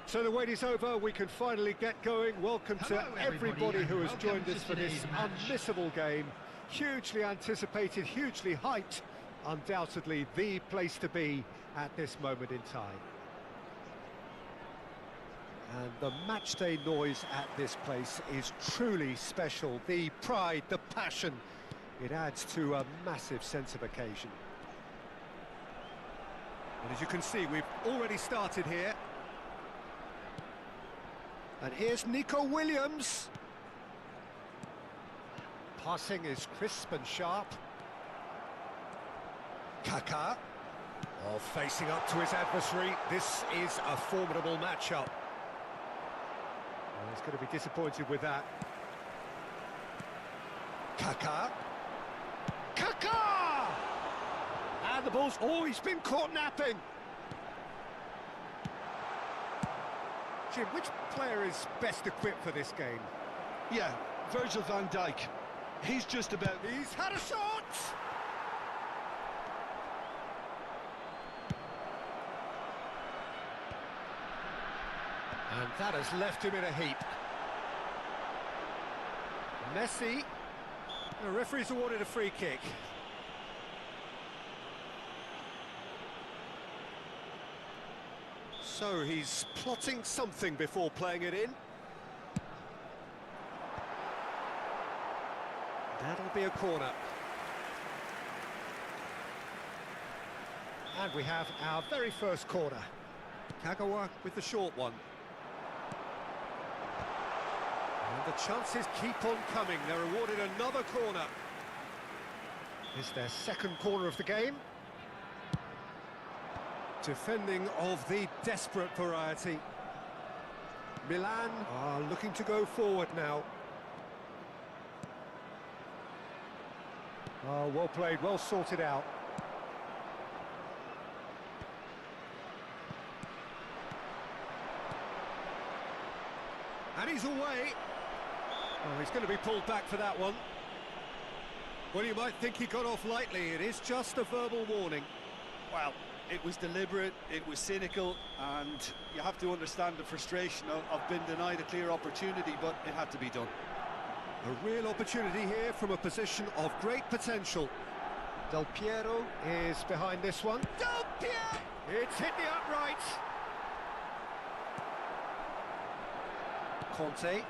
So the wait is over, we can finally get going. Welcome to everybody who has joined us for this unmissable game. Hugely anticipated, hugely hyped. Undoubtedly the place to be at this moment in time. And the matchday noise at this place is truly special. The pride, the passion, it adds to a massive sense of occasion. And as you can see, we've already started here. And here's Nico Williams. Passing is crisp and sharp. Kaká. Oh, facing up to his adversary. This is a formidable matchup. Well, he's going to be disappointed with that. Kaká. Kaká! And the ball's... Oh, he's been caught napping. Jim, which player is best equipped for this game? Yeah, Virgil van Dijk. He's just about... He's had a shot! And that has left him in a heap. Messi. The referee's awarded a free kick. So he's plotting something before playing it in. That'll be a corner. And we have our very first corner. Kagawa with the short one. And the chances keep on coming. They're awarded another corner. It's their second corner of the game. Defending of the desperate variety. Milan are looking to go forward now. Oh, well played, well sorted out. And he's away. Oh, he's going to be pulled back for that one. Well, you might think he got off lightly. It is just a verbal warning. Well, it was deliberate, it was cynical, and you have to understand the frustration of being denied a clear opportunity, but it had to be done. A real opportunity here from a position of great potential. Del Piero is behind this one. Del Piero! It's hit the upright. Conte.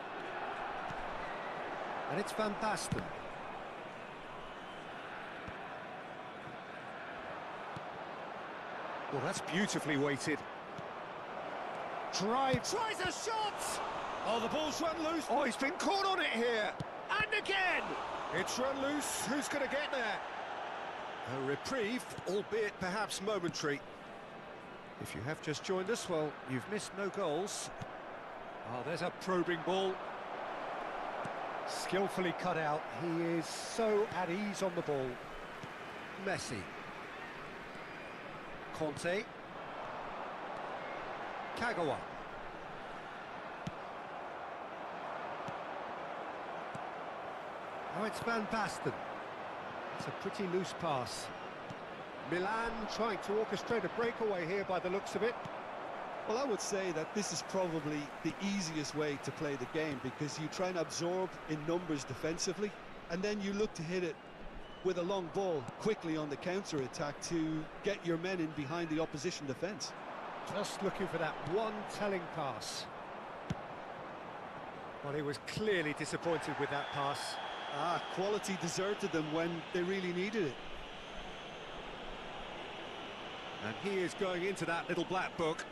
And it's Van Basten. Well, that's beautifully weighted. Drive, tries a shot! Oh, the ball's run loose. Oh, he's been caught on it here. And again! It's run loose. Who's going to get there? A reprieve, albeit perhaps momentary. If you have just joined us, well, you've missed no goals. Oh, there's a probing ball. Skillfully cut out. He is so at ease on the ball. Messi. Conte. Kagawa. Oh, it's Van Basten. It's a pretty loose pass. Milan trying to orchestrate a breakaway here by the looks of it. Well, I would say that this is probably the easiest way to play the game, because you try and absorb in numbers defensively, and then you look to hit it with a long ball quickly on the counter-attack to get your men in behind the opposition defence. Just looking for that one telling pass. Well, he was clearly disappointed with that pass. Quality deserted them when they really needed it. And he is going into that little black book.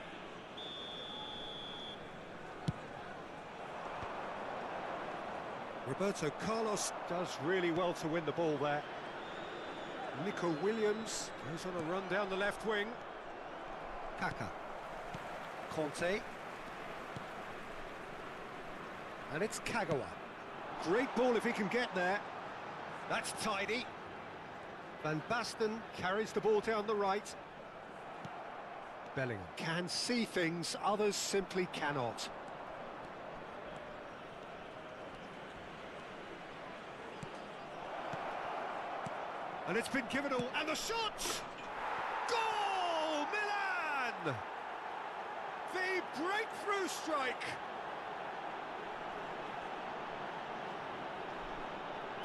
Roberto Carlos does really well to win the ball there. Nico Williams goes on a run down the left wing. Kaká. Conte. And it's Kagawa. Great ball if he can get there. That's tidy. Van Basten carries the ball down the right. Bellingham can see things others simply cannot. And it's been given all, and the shot! Goal! Milan! The breakthrough strike.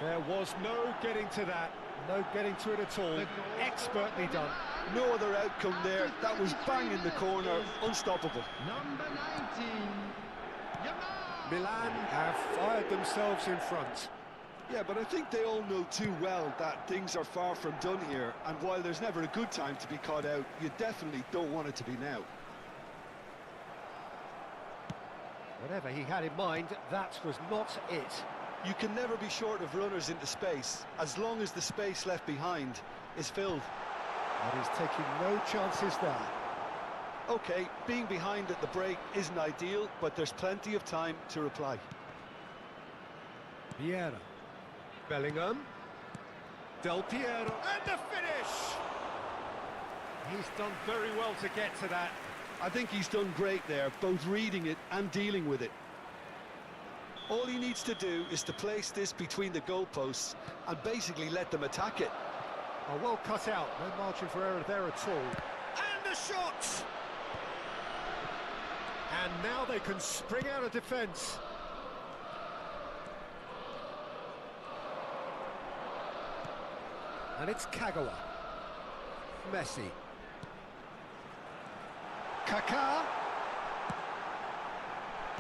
There was no getting to that, no getting to it at all. Expertly done. No other outcome there. That was bang in the corner, unstoppable. Number 19, Milan have fired themselves in front. Yeah, but I think they all know too well that things are far from done here, and while there's never a good time to be caught out, you definitely don't want it to be now. Whatever he had in mind, that was not it. You can never be short of runners into space, as long as the space left behind is filled. And he's taking no chances there. Okay, being behind at the break isn't ideal, but there's plenty of time to reply. Vieira. Bellingham. Del Piero. And the finish! He's done very well to get to that. I think he's done great there, both reading it and dealing with it. All he needs to do is to place this between the goalposts and basically let them attack it. Oh, well cut out, no margin for error there at all. And a shot! And now they can spring out of defence. And it's Kagawa. Messi. Kaká.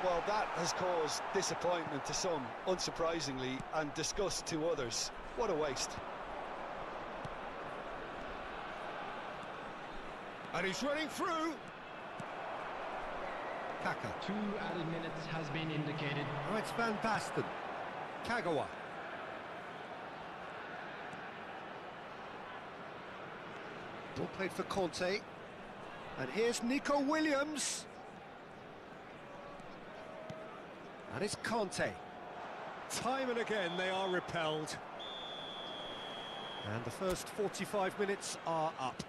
Well, that has caused disappointment to some, unsurprisingly, and disgust to others. What a waste. And he's running through. Kaká. 2 added minutes has been indicated. Oh, it's Van Basten. Kagawa. Ball played for Conte. And here's Nico Williams. And it's Conte. Time and again they are repelled. And the first 45 minutes are up.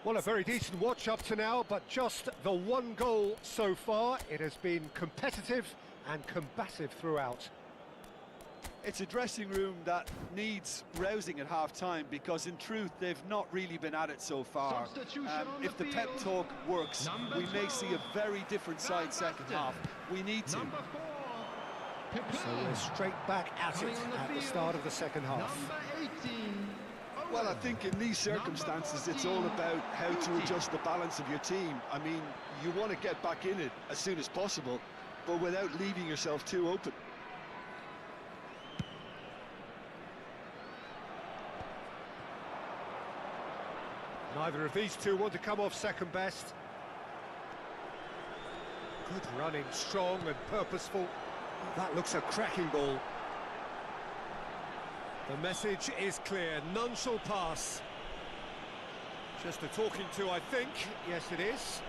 Well, a very decent watch up to now, but just the one goal so far. It has been competitive and combative throughout. It's a dressing room that needs rousing at half-time, because in truth they've not really been at it so far. Substitution on If the the pep field. talk works, Number we may see a very different side second half. We need to. Number 4, So we're straight back at it Coming on the at the field. start of the second half. Number 18, Well, I think in these circumstances it's all about how to adjust the balance of your team. I mean, you want to get back in it as soon as possible, but without leaving yourself too open. Neither of these two want to come off second best. Good running, strong and purposeful. That looks a cracking ball. The message is clear, none shall pass. Just a talking to, I think. Yes, it is.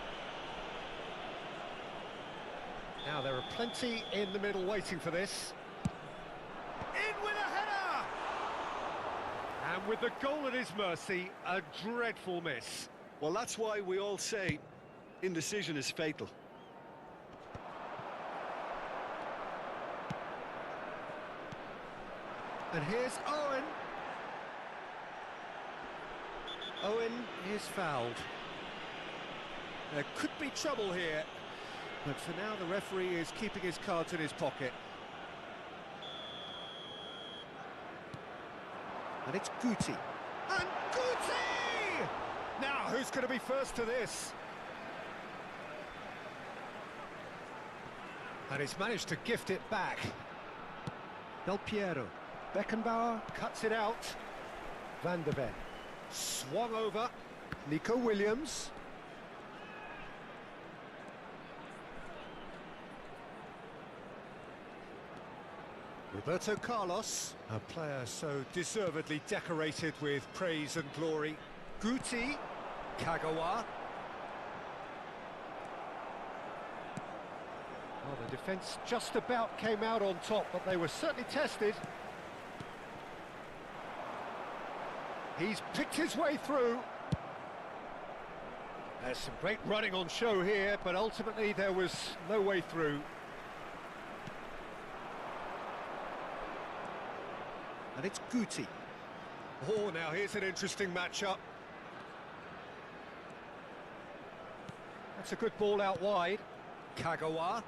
Now, there are plenty in the middle waiting for this. In with a header! And with the goal at his mercy, a dreadful miss. Well, that's why we all say indecision is fatal. And here's Owen. Owen is fouled. There could be trouble here, but for now the referee is keeping his cards in his pocket. And it's Guti. And Guti! Now, who's going to be first to this? And he's managed to gift it back. Del Piero. Beckenbauer cuts it out. Van der Ven. Swung over. Nico Williams. Roberto Carlos, a player so deservedly decorated with praise and glory. Guti. Kagawa. Well, the defence just about came out on top, but they were certainly tested. He's picked his way through. There's some great running on show here, but ultimately there was no way through. And it's Guti. Oh, now here's an interesting matchup. That's a good ball out wide. Kagawa.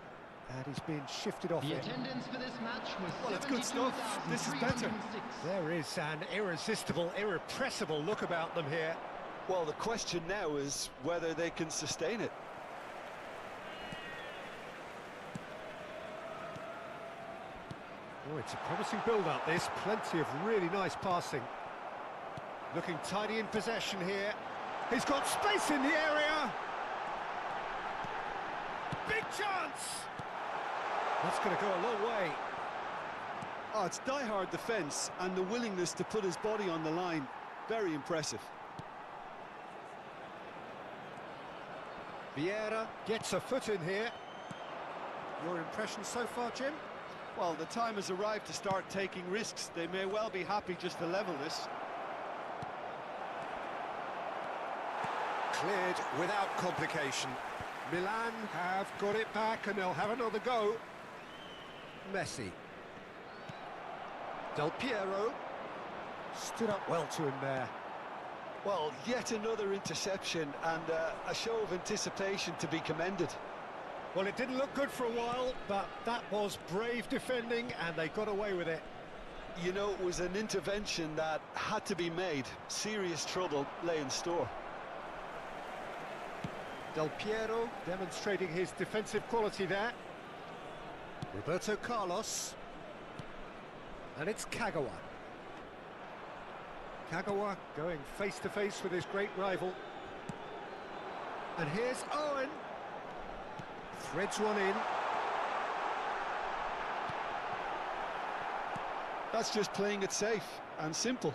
And he's being shifted off The it. attendance for this match was Well, it's good stuff. This is better. 72,306. There is an irresistible, irrepressible look about them here. Well, the question now is whether they can sustain it. Oh, it's a promising build-up, this. Plenty of really nice passing. Looking tidy in possession here. He's got space in the area. Big chance! That's going to go a long way. Oh, it's die-hard defence and the willingness to put his body on the line. Very impressive. Vieira gets a foot in here. Your impression so far, Jim? Well, the time has arrived to start taking risks. They may well be happy just to level this. Cleared without complication. Milan have got it back and they'll have another go. Messi. Del Piero. Stood up well to him there. Well, yet another interception and a show of anticipation to be commended. Well, it didn't look good for a while, but that was brave defending and they got away with it. You know, it was an intervention that had to be made. Serious trouble lay in store. Del Piero demonstrating his defensive quality there. Roberto Carlos. And it's Kagawa. Kagawa going face-to-face with his great rival. And here's Owen. Threads one in. That's just playing it safe and simple.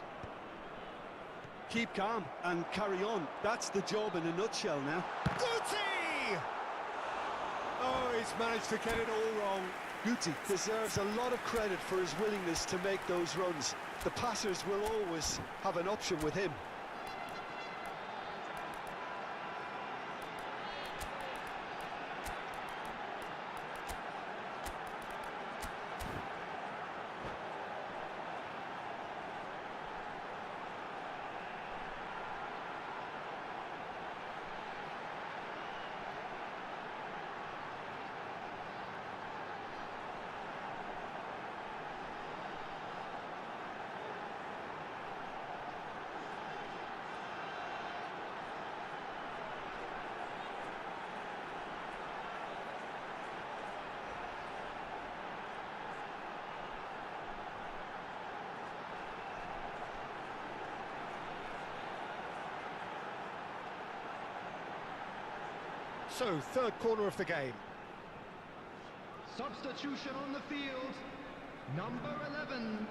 Keep calm and carry on. That's the job in a nutshell now. Guti! Oh, he's managed to get it all wrong. Guti deserves a lot of credit for his willingness to make those runs. The passers will always have an option with him. So, third corner of the game. Substitution on the field. Number 11,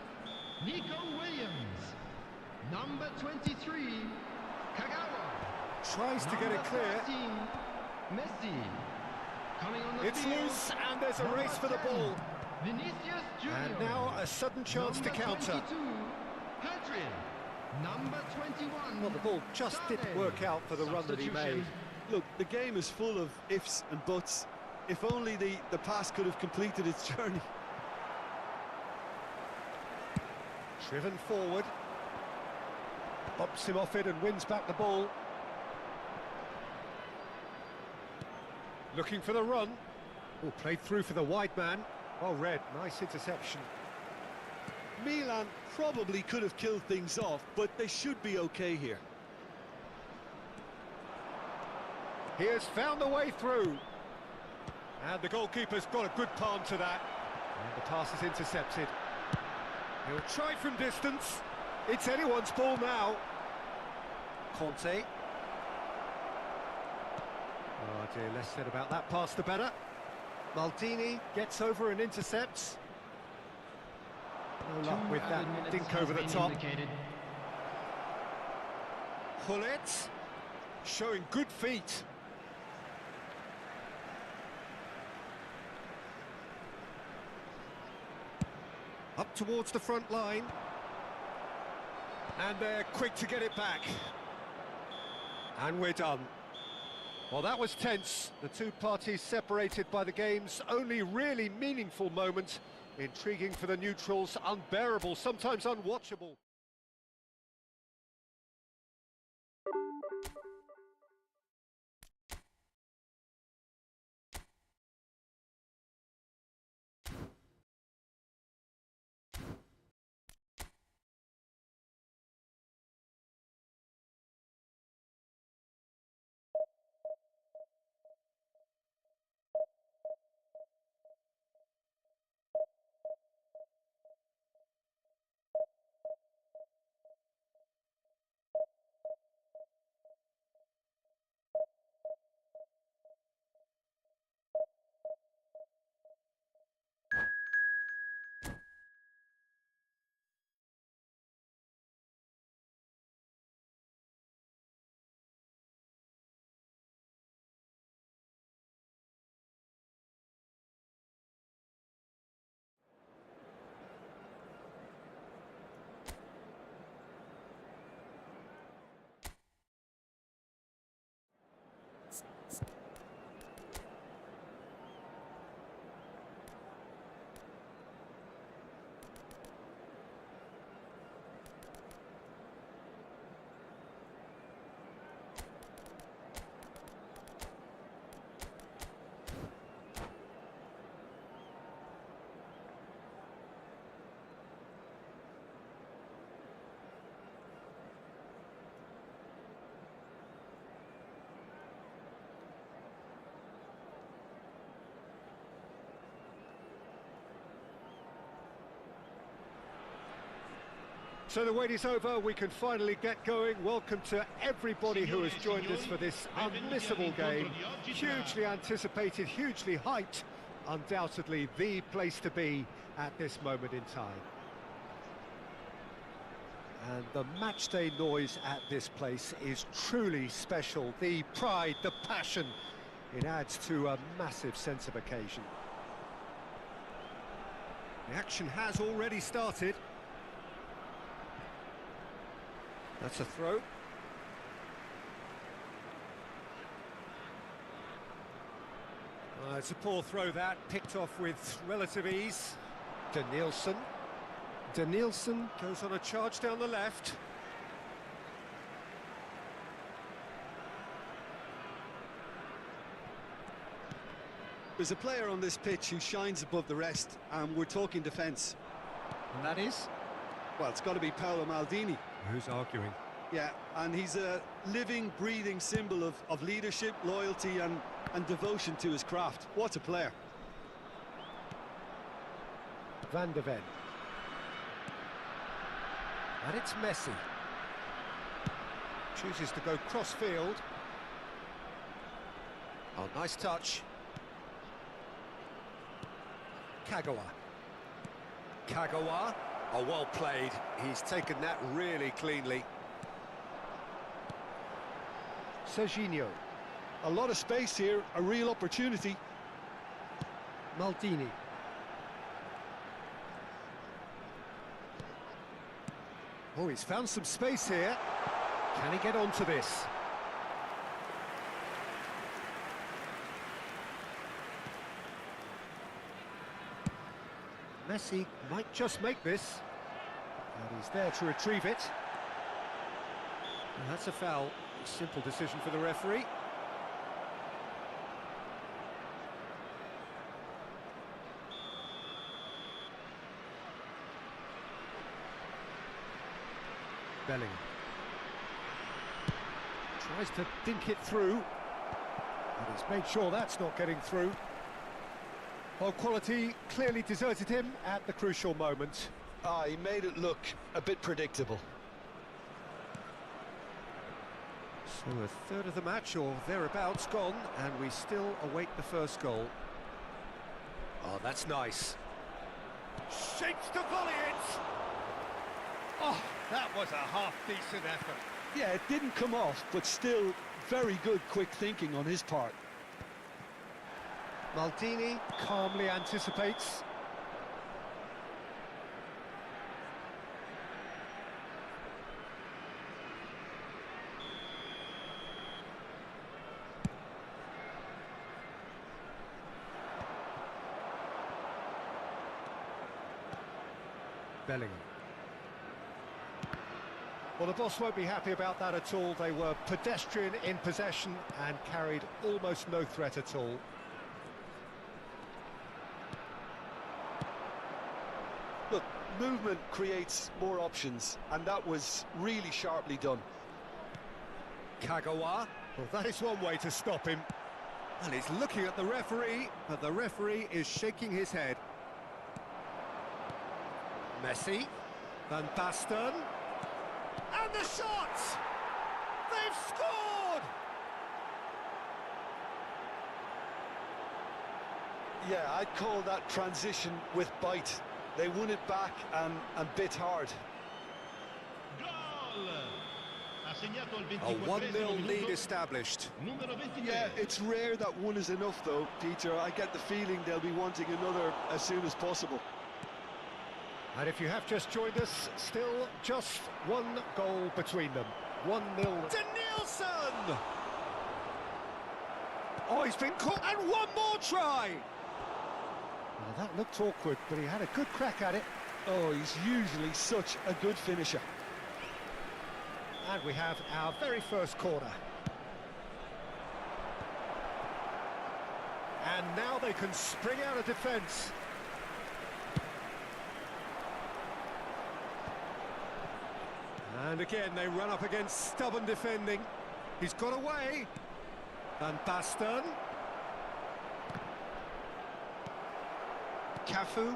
Nico Williams. Number 23, Kagawa. Tries to get it clear. Number 13, Messi. Coming on the It's field. loose and there's a Number race for the 10, ball. Vinicius Junior. And now a sudden chance to Number counter. 22, Pedri. Number 21. Well, the ball just didn't Sane. work out for the run that he made. Substitution. Look, the game is full of ifs and buts. If only the pass could have completed its journey. Driven forward. Bumps him off it and wins back the ball. Looking for the run. Oh, played through for the wide man. Well read, nice interception. Milan probably could have killed things off, but they should be okay here. He has found a way through. And the goalkeeper's got a good palm to that. And the pass is intercepted. He'll try from distance. It's anyone's ball now. Conte. Oh dear, less said about that pass the better. Maldini gets over and intercepts. No luck 2 with that added minutes dink has over the been top. indicated. Hullet showing good feet. Up towards the front line. And they're quick to get it back. And we're done. Well, that was tense. The two parties separated by the game's only really meaningful moment. Intriguing for the neutrals, unbearable, sometimes unwatchable. So the wait is over, we can finally get going. Welcome to everybody who has joined us for this unmissable game. Hugely anticipated, hugely hyped. Undoubtedly the place to be at this moment in time. And the matchday noise at this place is truly special. The pride, the passion, it adds to a massive sense of occasion. The action has already started. That's a throw. It's a poor throw that, picked off with relative ease. Danielson. Danielson goes on a charge down the left. There's a player on this pitch who shines above the rest, and we're talking defence. And that is? Well, it's got to be Paolo Maldini. Who's arguing? Yeah, and he's a living, breathing symbol of leadership, loyalty and devotion to his craft. What a player. Van de Ven. And it's Messi. Chooses to go cross-field. Oh, nice touch. Kagawa. Kagawa. Oh, well played. He's taken that really cleanly. Serginho. A lot of space here, a real opportunity. Maldini. Oh, he's found some space here. Can he get onto this? Messi might just make this. And he's there to retrieve it. And that's a foul. Simple decision for the referee. Bellingham. Tries to dink it through. And he's made sure that's not getting through. Well, quality clearly deserted him at the crucial moment. He made it look a bit predictable. So a third of the match, or thereabouts, gone, and we still await the first goal. Oh, that's nice. Shapes to volley it! Oh, that was a half-decent effort. Yeah, it didn't come off, but still very good quick thinking on his part. Maldini calmly anticipates. Bellingham. Well, the boss won't be happy about that at all. They were pedestrian in possession and carried almost no threat at all. Look, movement creates more options, and that was really sharply done. Kagawa. Well, that is one way to stop him. And he's looking at the referee, but the referee is shaking his head. Messi. Van Basten. And the shot! They've scored! Yeah, I'd call that transition with bite. They won it back and bit hard. A 1-0 lead established. Yeah, it's rare that one is enough though, Peter. I get the feeling they'll be wanting another as soon as possible. And if you have just joined us, still just one goal between them. 1-0. Danielson! Oh, he's been caught, and one more try! Well, that looked awkward, but he had a good crack at it. Oh, he's usually such a good finisher. And we have our very first corner. And now they can spring out of defence. And again, they run up against stubborn defending. He's got away. Van Basten. Cafu.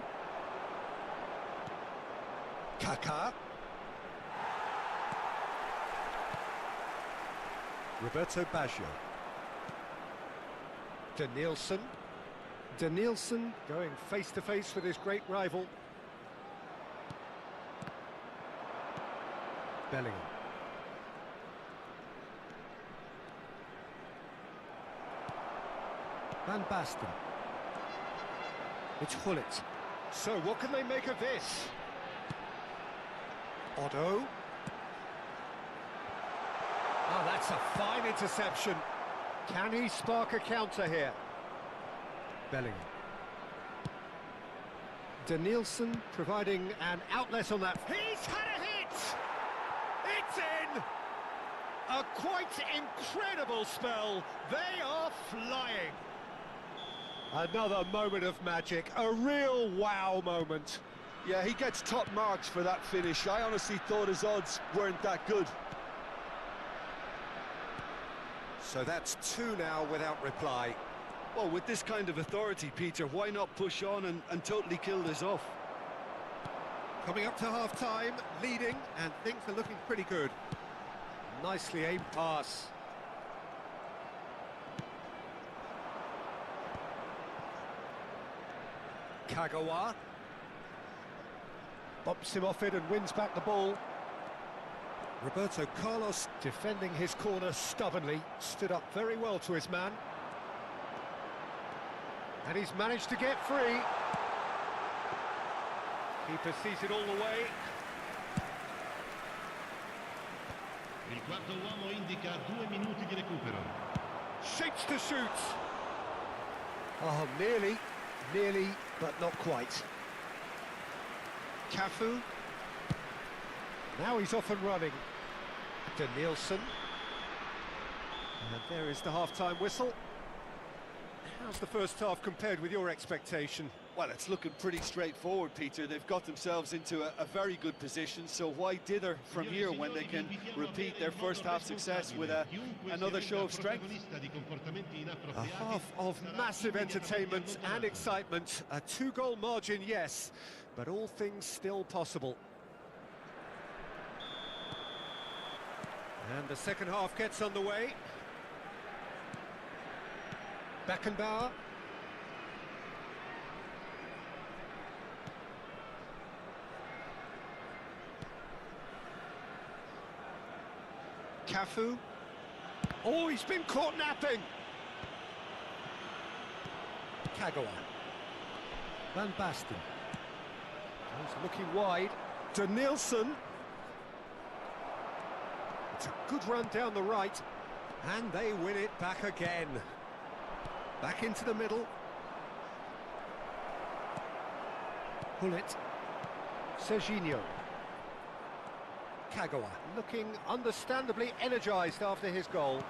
Kaká. Roberto Baggio. Danielson. Danielson going face-to-face with his great rival. Bellingham. Van Basten. It's Gullit. So what can they make of this? Otto. Oh, that's a fine interception. Can he spark a counter here? Bellingham. Danielson providing an outlet on that. He's had a hit! It's in! A quite incredible spell. They are flying. Another moment of magic, a real wow moment. Yeah, he gets top marks for that finish. I honestly thought his odds weren't that good. So that's two now without reply. Well, with this kind of authority, Peter, why not push on and totally kill this off? Coming up to half-time, leading, and things are looking pretty good. Nicely aimed pass. Kagawa. Bumps him off it and wins back the ball. Roberto Carlos defending his corner stubbornly, stood up very well to his man. And he's managed to get free. Keeper sees it all the way. Il quarto uomo indica 2 minuti di recupero. Shapes to shoot. Oh, nearly, but not quite. Cafu. Now he's off and running. Danielson. And there is the half-time whistle. How's the first half compared with your expectation? Well, it's looking pretty straightforward, Peter. They've got themselves into a very good position, so why dither from here when they can repeat their first half success with another show of strength? A half of massive entertainment and excitement. A 2-goal margin, yes, but all things still possible. And the second half gets underway. Beckenbauer. Cafu. Oh, he's been caught napping. Kagawa. Van Basten. He's looking wide. Danielson. It's a good run down the right. And they win it back again. Back into the middle. Gullit. Serginho. Kagawa looking understandably energised after his goal.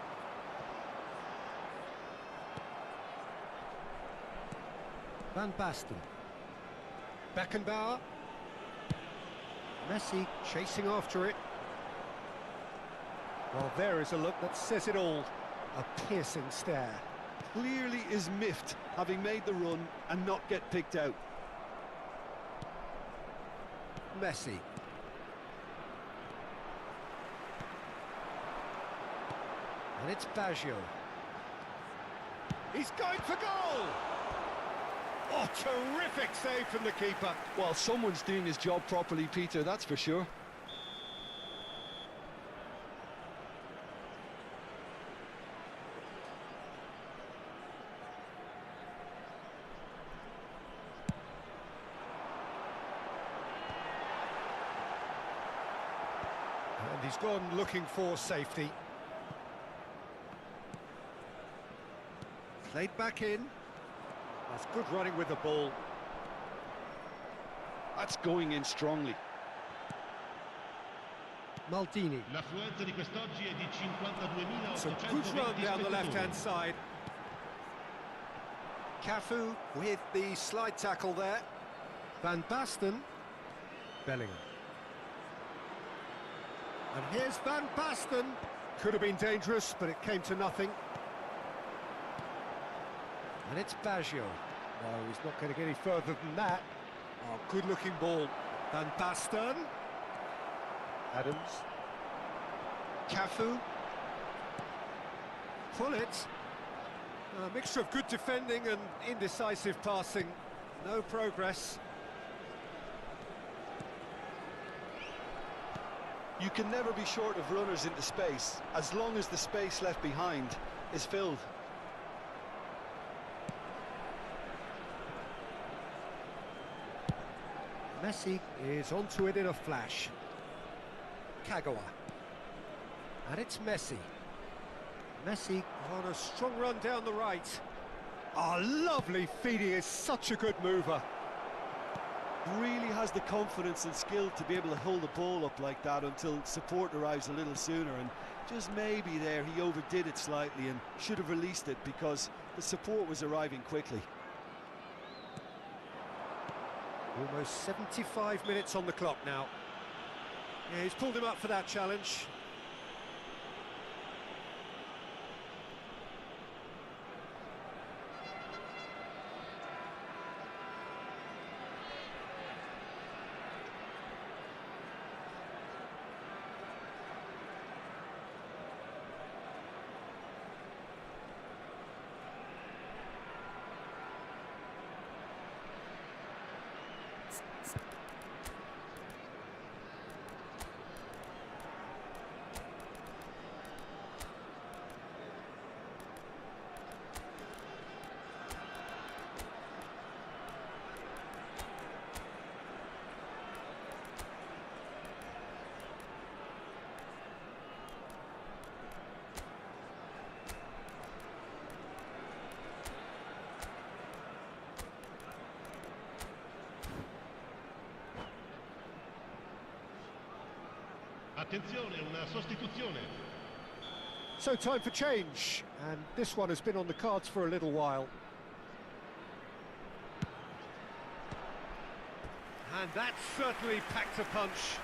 Van Basten. Beckenbauer. Messi chasing after it. Well, there is a look that says it all. A piercing stare. Clearly is miffed, having made the run and not get picked out. Messi. And it's Baggio. He's going for goal! Oh, terrific save from the keeper. Well, someone's doing his job properly, Peter, that's for sure. And he's gone looking for safety. Played back in. That's good running with the ball. That's going in strongly. Maldini. L'affluenza di quest'oggi è di 52.820 It's a good run down the left-hand side. Cafu with the slide tackle there. Van Basten. Bellingham. And here's Van Basten. Could have been dangerous, but it came to nothing. And it's Baggio. No, he's not going to get any further than that. Oh, good-looking ball. Van Basten. Adams. Cafu. pull it. A mixture of good defending and indecisive passing. No progress. You can never be short of runners into space, as long as the space left behind is filled. Messi is onto it in a flash. Kagawa. And it's Messi. Messi on a strong run down the right. Oh, lovely feed. He is such a good mover. Really has the confidence and skill to be able to hold the ball up like that until support arrives a little sooner, and just maybe there he overdid it slightly and should have released it because the support was arriving quickly. Almost 75 minutes on the clock now. Yeah, he's pulled him up for that challenge. Attenzione, una sostituzione. So time for change, and this one has been on the cards for a little while. And that certainly packed a punch.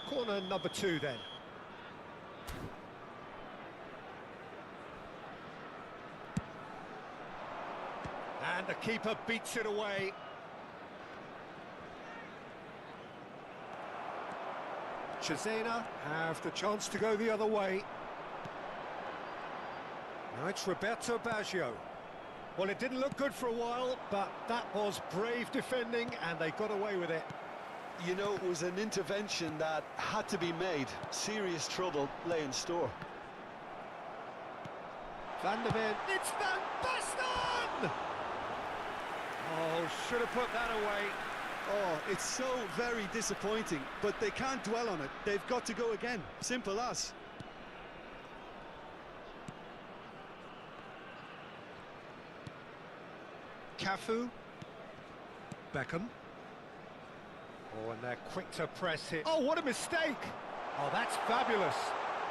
Corner number 2 then. And the keeper beats it away. Cesena have the chance to go the other way. Now it's Roberto Baggio. Well, it didn't look good for a while, but that was brave defending and they got away with it. You know, it was an intervention that had to be made. Serious trouble lay in store. Van der Ven, it's Van Basten! Oh, should have put that away. Oh, it's so very disappointing, but they can't dwell on it. They've got to go again. Simple as. Cafu. Beckham. Oh, and they're quick to press it. Oh, what a mistake! Oh, that's fabulous.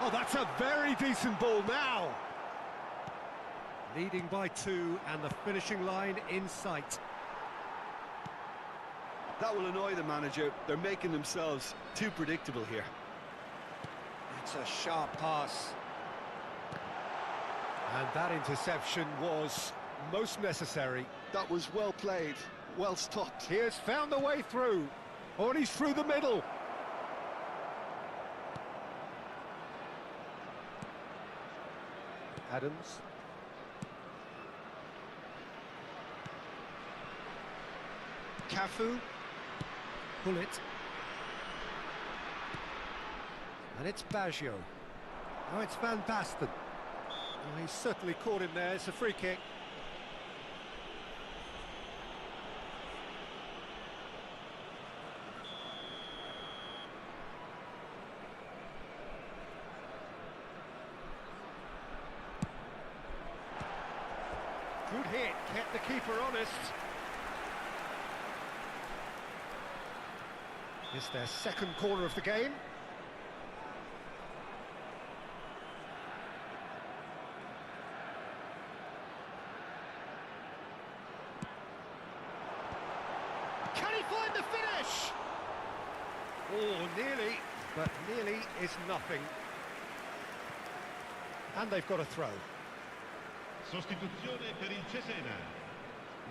Oh, that's a very decent ball now. Leading by 2 and the finishing line in sight. That will annoy the manager. They're making themselves too predictable here. It's a sharp pass. And that interception was most necessary. That was well played, well stopped. He has found a way through. Oh, and he's through the middle. Adams. Cafu. Pull it. And it's Baggio. Now it's Van Basten. Oh, he's certainly caught him there. It's a free kick. Good hit, kept the keeper honest. It's their second corner of the game. Can he find the finish? Oh, nearly, but nearly is nothing. And they've got a throw. Sostituzione per il Cesena.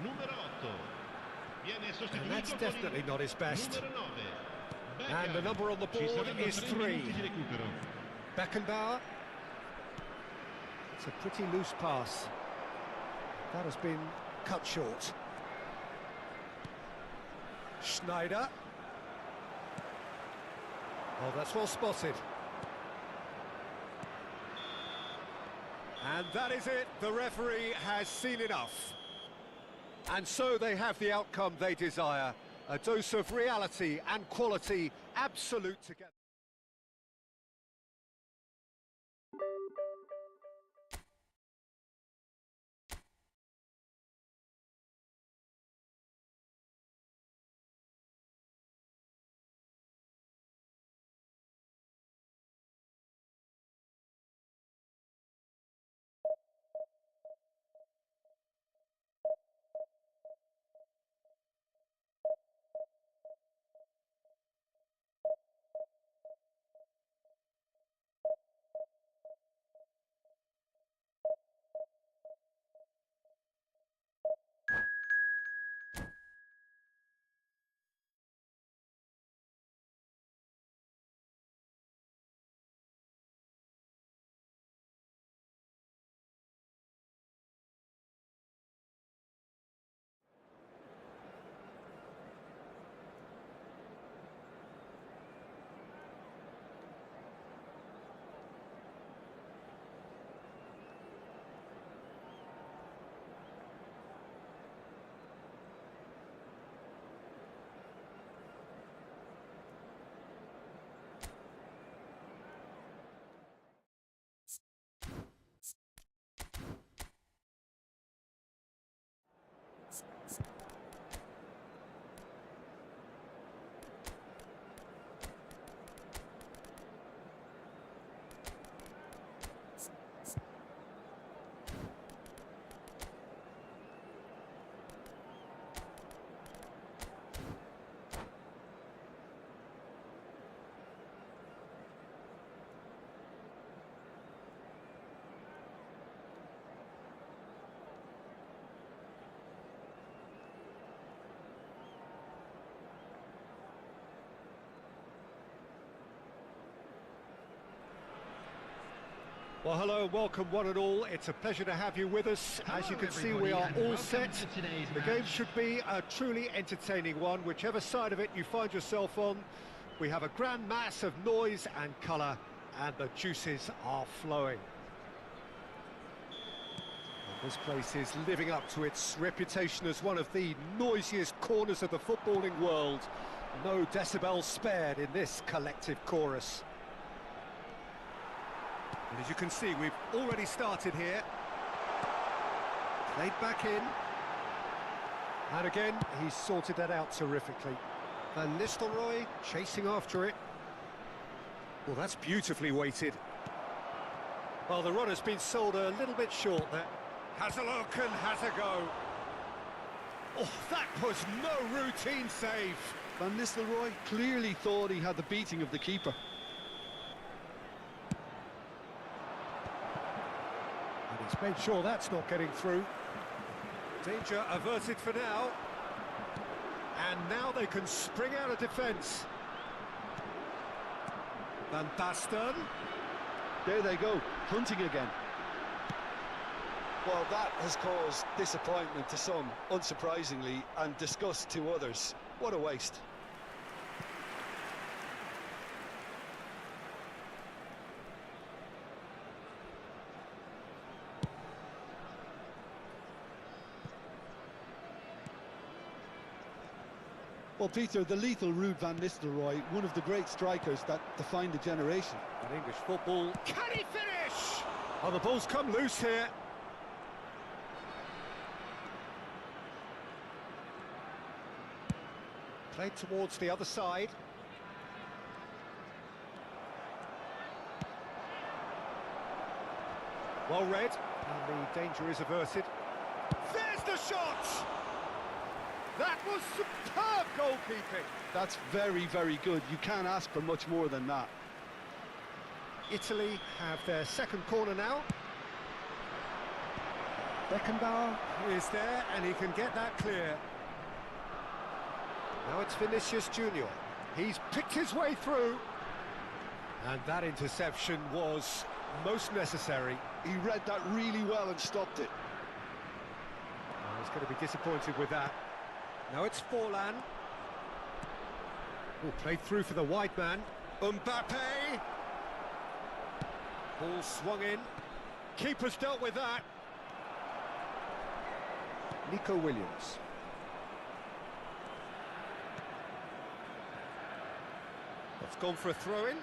Numero 8. Viene And sostituito that's con definitely il not his best. numero 9. And the number on the board is 3. Beckenbauer. It's a pretty loose pass. That has been cut short. Schneider. Oh, that's well spotted. And that is it. The referee has seen enough. And so they have the outcome they desire. A dose of reality and quality, absolute together. Well, hello, welcome one and all. It's a pleasure to have you with us. As you can see, we are all set. The game should be a truly entertaining one, whichever side of it you find yourself on. We have a grand mass of noise and colour, and the juices are flowing. And this place is living up to its reputation as one of the noisiest corners of the footballing world. No decibels spared in this collective chorus. And as you can see, we've already started here. Played back in. And again, he's sorted that out terrifically. Van Nistelrooy chasing after it. Well, that's beautifully weighted. Well, the run has been sold a little bit short there. Has a look and has a go. Oh, that was no routine save. Van Nistelrooy clearly thought he had the beating of the keeper. And he's made sure that's not getting through. Danger averted for now. And now they can spring out of defence. Van Basten. There they go, hunting again. Well, that has caused disappointment to some, unsurprisingly, and disgust to others. What a waste. Well, Peter, the lethal Ruud van Nistelrooy, one of the great strikers that defined a generation. In English football, can he finish? Oh, the ball's come loose here. Played towards the other side. Well read, and the danger is averted. There's the shot! That was superb goalkeeping. That's very, very good. You can't ask for much more than that. Italy have their second corner now. Beckenbauer is there, and he can get that clear. Now it's Vinicius Junior. He's picked his way through. And that interception was most necessary. He read that really well and stopped it. Oh, he's going to be disappointed with that. Now it's Forlan. Oh, played through for the wide man. Mbappe. Ball swung in. Keeper's dealt with that. Nico Williams. That's gone for a throw-in.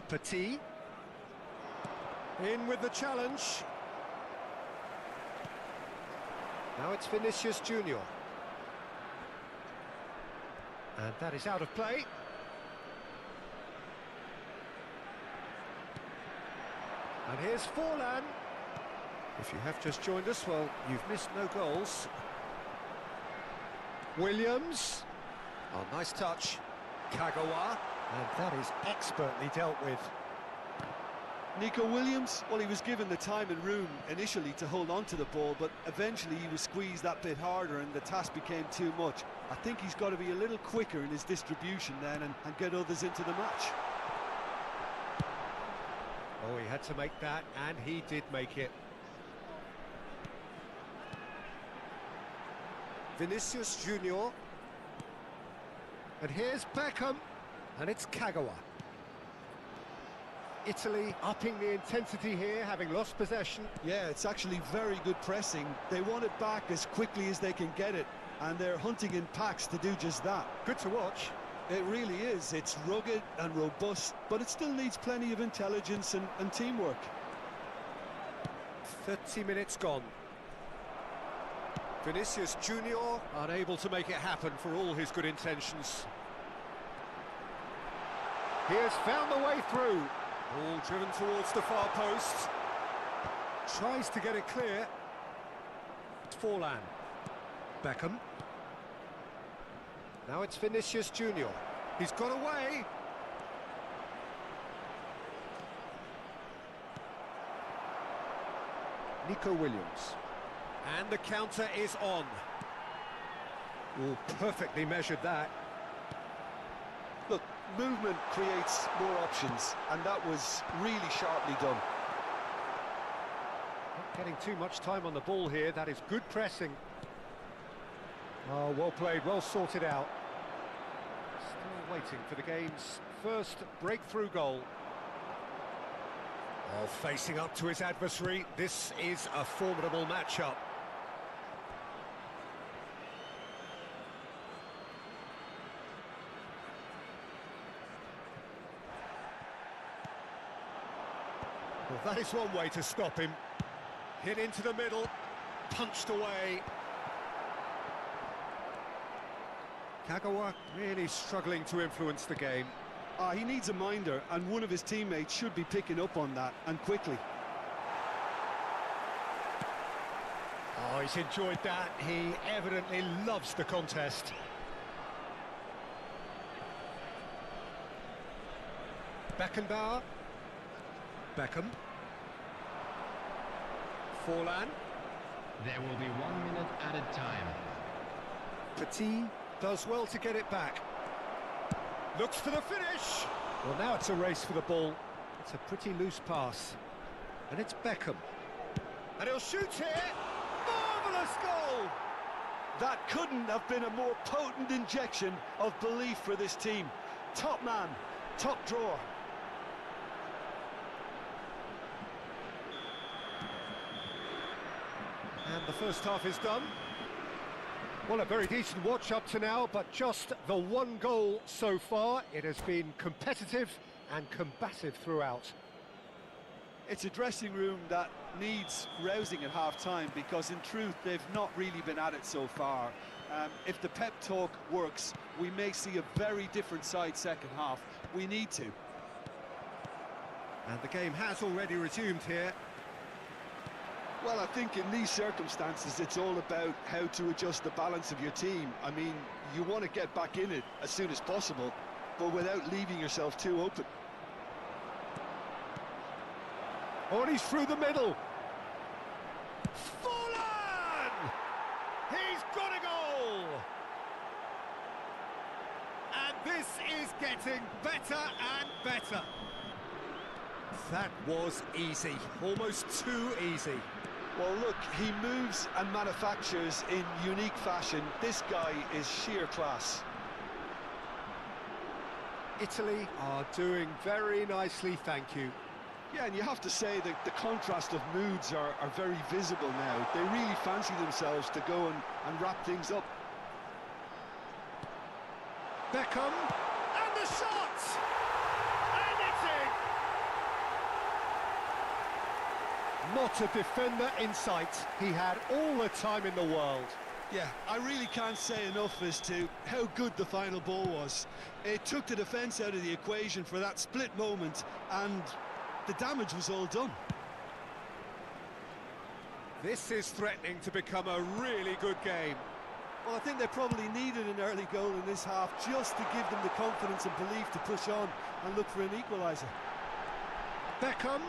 Petit. In with the challenge. Now it's Vinicius Junior. And that is out of play. And here's Forlan. If you have just joined us, well, you've missed no goals. Williams. Oh, nice touch. Kagawa. And that is expertly dealt with. Nico Williams, well, he was given the time and room initially to hold on to the ball, but eventually he was squeezed that bit harder and the task became too much. I think he's got to be a little quicker in his distribution then and get others into the match. Oh, he had to make that, and he did make it. Vinicius Junior. And here's Beckham. And it's Kagawa. Italy upping the intensity here, having lost possession. Yeah, it's actually very good pressing. They want it back as quickly as they can get it, and they're hunting in packs to do just that. Good to watch. It really is. It's rugged and robust, but it still needs plenty of intelligence and teamwork. 30 minutes gone. Vinicius Junior unable to make it happen for all his good intentions. He has found the way through. Ball driven towards the far post. Tries to get it clear. Forlan. Beckham. Now it's Vinicius Junior. He's got away. Nico Williams. And the counter is on. Oh, perfectly measured that. Look, movement creates more options, and that was really sharply done. Not getting too much time on the ball here. That is good pressing. Oh, well played, well sorted out. Still waiting for the game's first breakthrough goal. Oh, facing up to his adversary. This is a formidable matchup. Well, that is one way to stop him. Hit into the middle, punched away. Kagawa really struggling to influence the game. He needs a minder, and one of his teammates should be picking up on that, and quickly. Oh, he's enjoyed that. He evidently loves the contest. Beckenbauer. Beckham. Forlan. There will be 1 minute added time. Petit does well to get it back. Looks for the finish. Well, now it's a race for the ball. It's a pretty loose pass. And it's Beckham. And he'll shoot here. Marvellous goal! That couldn't have been a more potent injection of belief for this team. Top man, top drawer. And the first half is done. Well, a very decent watch up to now, but just the one goal so far. It has been competitive and combative throughout. It's a dressing room that needs rousing at half-time, because in truth they've not really been at it so far. If the pep talk works, we may see a very different side second half. We need to. And the game has already resumed here. Well, I think in these circumstances it's all about how to adjust the balance of your team. I mean, you want to get back in it as soon as possible, but without leaving yourself too open. Oh, and he's through the middle. Fallen! He's got a goal! And this is getting better and better. That was easy, almost too easy. Well, look, he moves and manufactures in unique fashion. This guy is sheer class. Italy are doing very nicely, thank you. Yeah, and you have to say that the contrast of moods are very visible now. They really fancy themselves to go and wrap things up. Beckham, and the shot! And it's in! Not a defender in sight. He had all the time in the world. Yeah, I really can't say enough as to how good the final ball was. It took the defence out of the equation for that split moment, and the damage was all done. This is threatening to become a really good game. Well, I think they probably needed an early goal in this half just to give them the confidence and belief to push on and look for an equaliser. Beckham.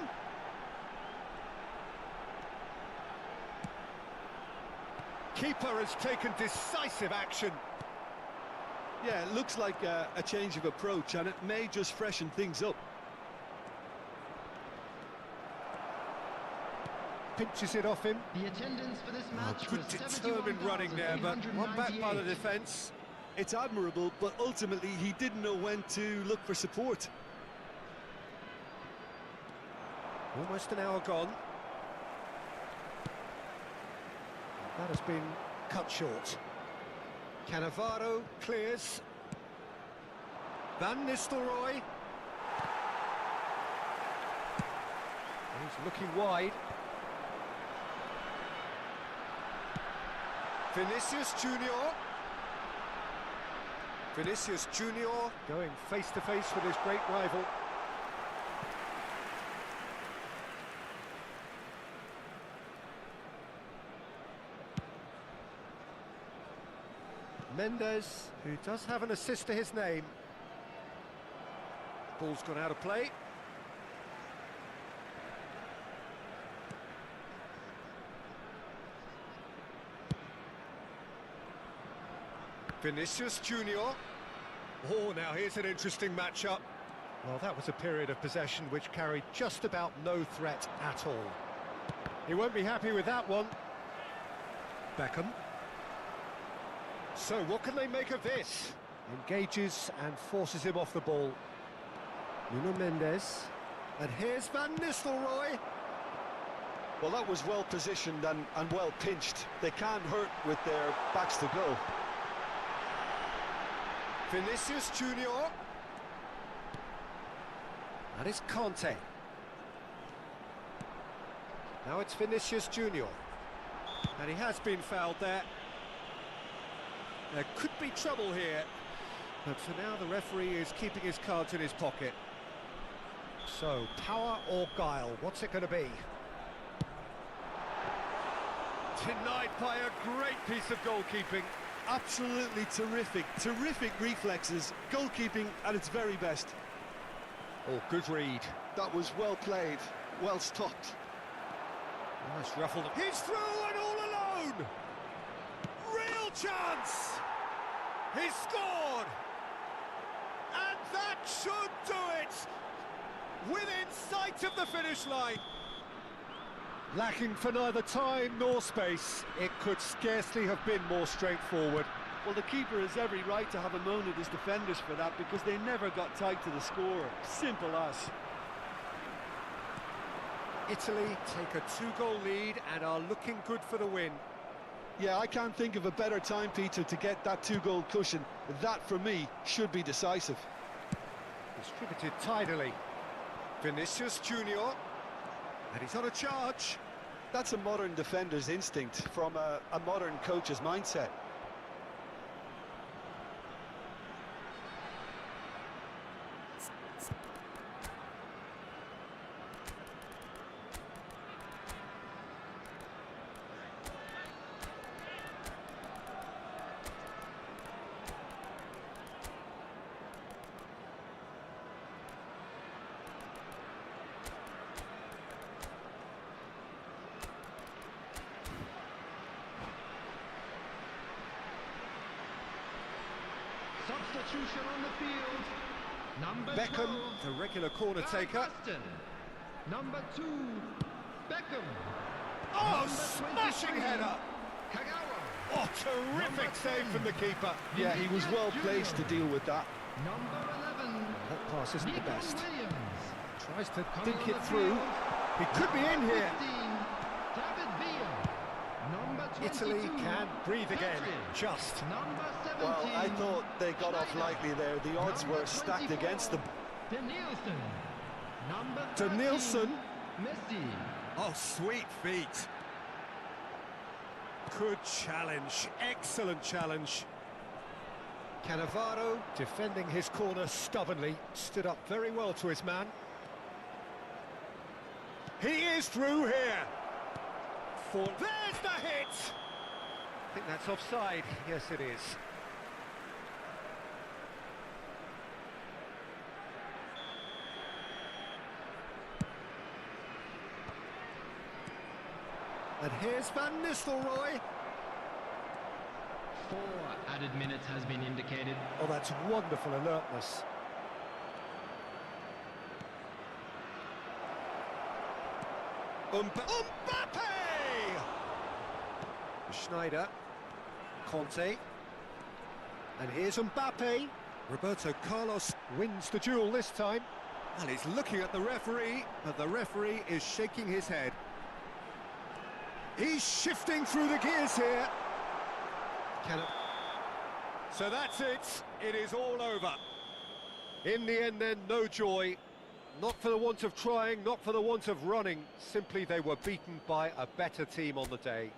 Keeper has taken decisive action. Yeah, it looks like a change of approach, and it may just freshen things up. Pinches it off him. The attendance for this match Good determined running there, but one back by the defence. It's admirable, but ultimately he didn't know when to look for support. Almost an hour gone. That has been cut short. Cannavaro clears. Van Nistelrooy. He's looking wide. Vinicius Junior. Vinicius Junior going face to face with his great rival. Mendes, who does have an assist to his name. Ball's gone out of play. Vinicius Junior. Oh, now here's an interesting matchup. Well, that was a period of possession which carried just about no threat at all. He won't be happy with that one. Beckham. So, what can they make of this? Engages and forces him off the ball. Nuno Mendes. And here's Van Nistelrooy. Well, that was well positioned and well pinched. They can't hurt with their backs to goal. Vinicius Junior. That is Conte. Now it's Vinicius Junior. And he has been fouled there. There could be trouble here. But for now, the referee is keeping his cards in his pocket. So, power or guile, what's it going to be? Denied by a great piece of goalkeeping. Absolutely terrific reflexes, goalkeeping at its very best. Oh, good read. That was well played, well stopped. Nice ruffled. He's through and all alone! Real chance! He's scored! And that should do it! Within sight of the finish line. Lacking for neither time nor space, it could scarcely have been more straightforward. Well, the keeper has every right to have a moan at his defenders for that, because they never got tight to the score. Simple as. Italy take a 2-goal lead and are looking good for the win. Yeah, I can't think of a better time, Peter, to get that 2-goal cushion. That, for me, should be decisive. Distributed tidily. Vinicius Junior. And he's on a charge. That's a modern defender's instinct from a modern coach's mindset. Substitution on the field. Number Beckham, 12, the regular corner Van taker. Basten. Number 2, Beckham. Oh, Number smashing 23, header! Kagawa. Oh, terrific save from the keeper. Yeah, he was well placed to deal with that. Number 11, That pass isn't the Nico best. Williams. Tries to Coming dink on it the through. field, He could be in here. 15, David Villa. Number 22, Italy can breathe again. Petri. Just. Number 17, Well, I thought they got off lightly there. The odds Number were stacked 24, against them. Danielson. Number Danielson. 13, Messi. Oh, sweet feet. Good challenge. Excellent challenge. Cannavaro, defending his corner stubbornly, stood up very well to his man. He is through here. There's the hit! I think that's offside. Yes, it is. And here's Van Nistelrooy. 4 added minutes has been indicated. Oh, that's wonderful alertness. Mbappe! Schneider. Conte. And here's Mbappe. Roberto Carlos wins the duel this time. And he's looking at the referee, but the referee is shaking his head. He's shifting through the gears here. So that's it. It is all over. In the end then, no joy. Not for the want of trying, not for the want of running. Simply they were beaten by a better team on the day.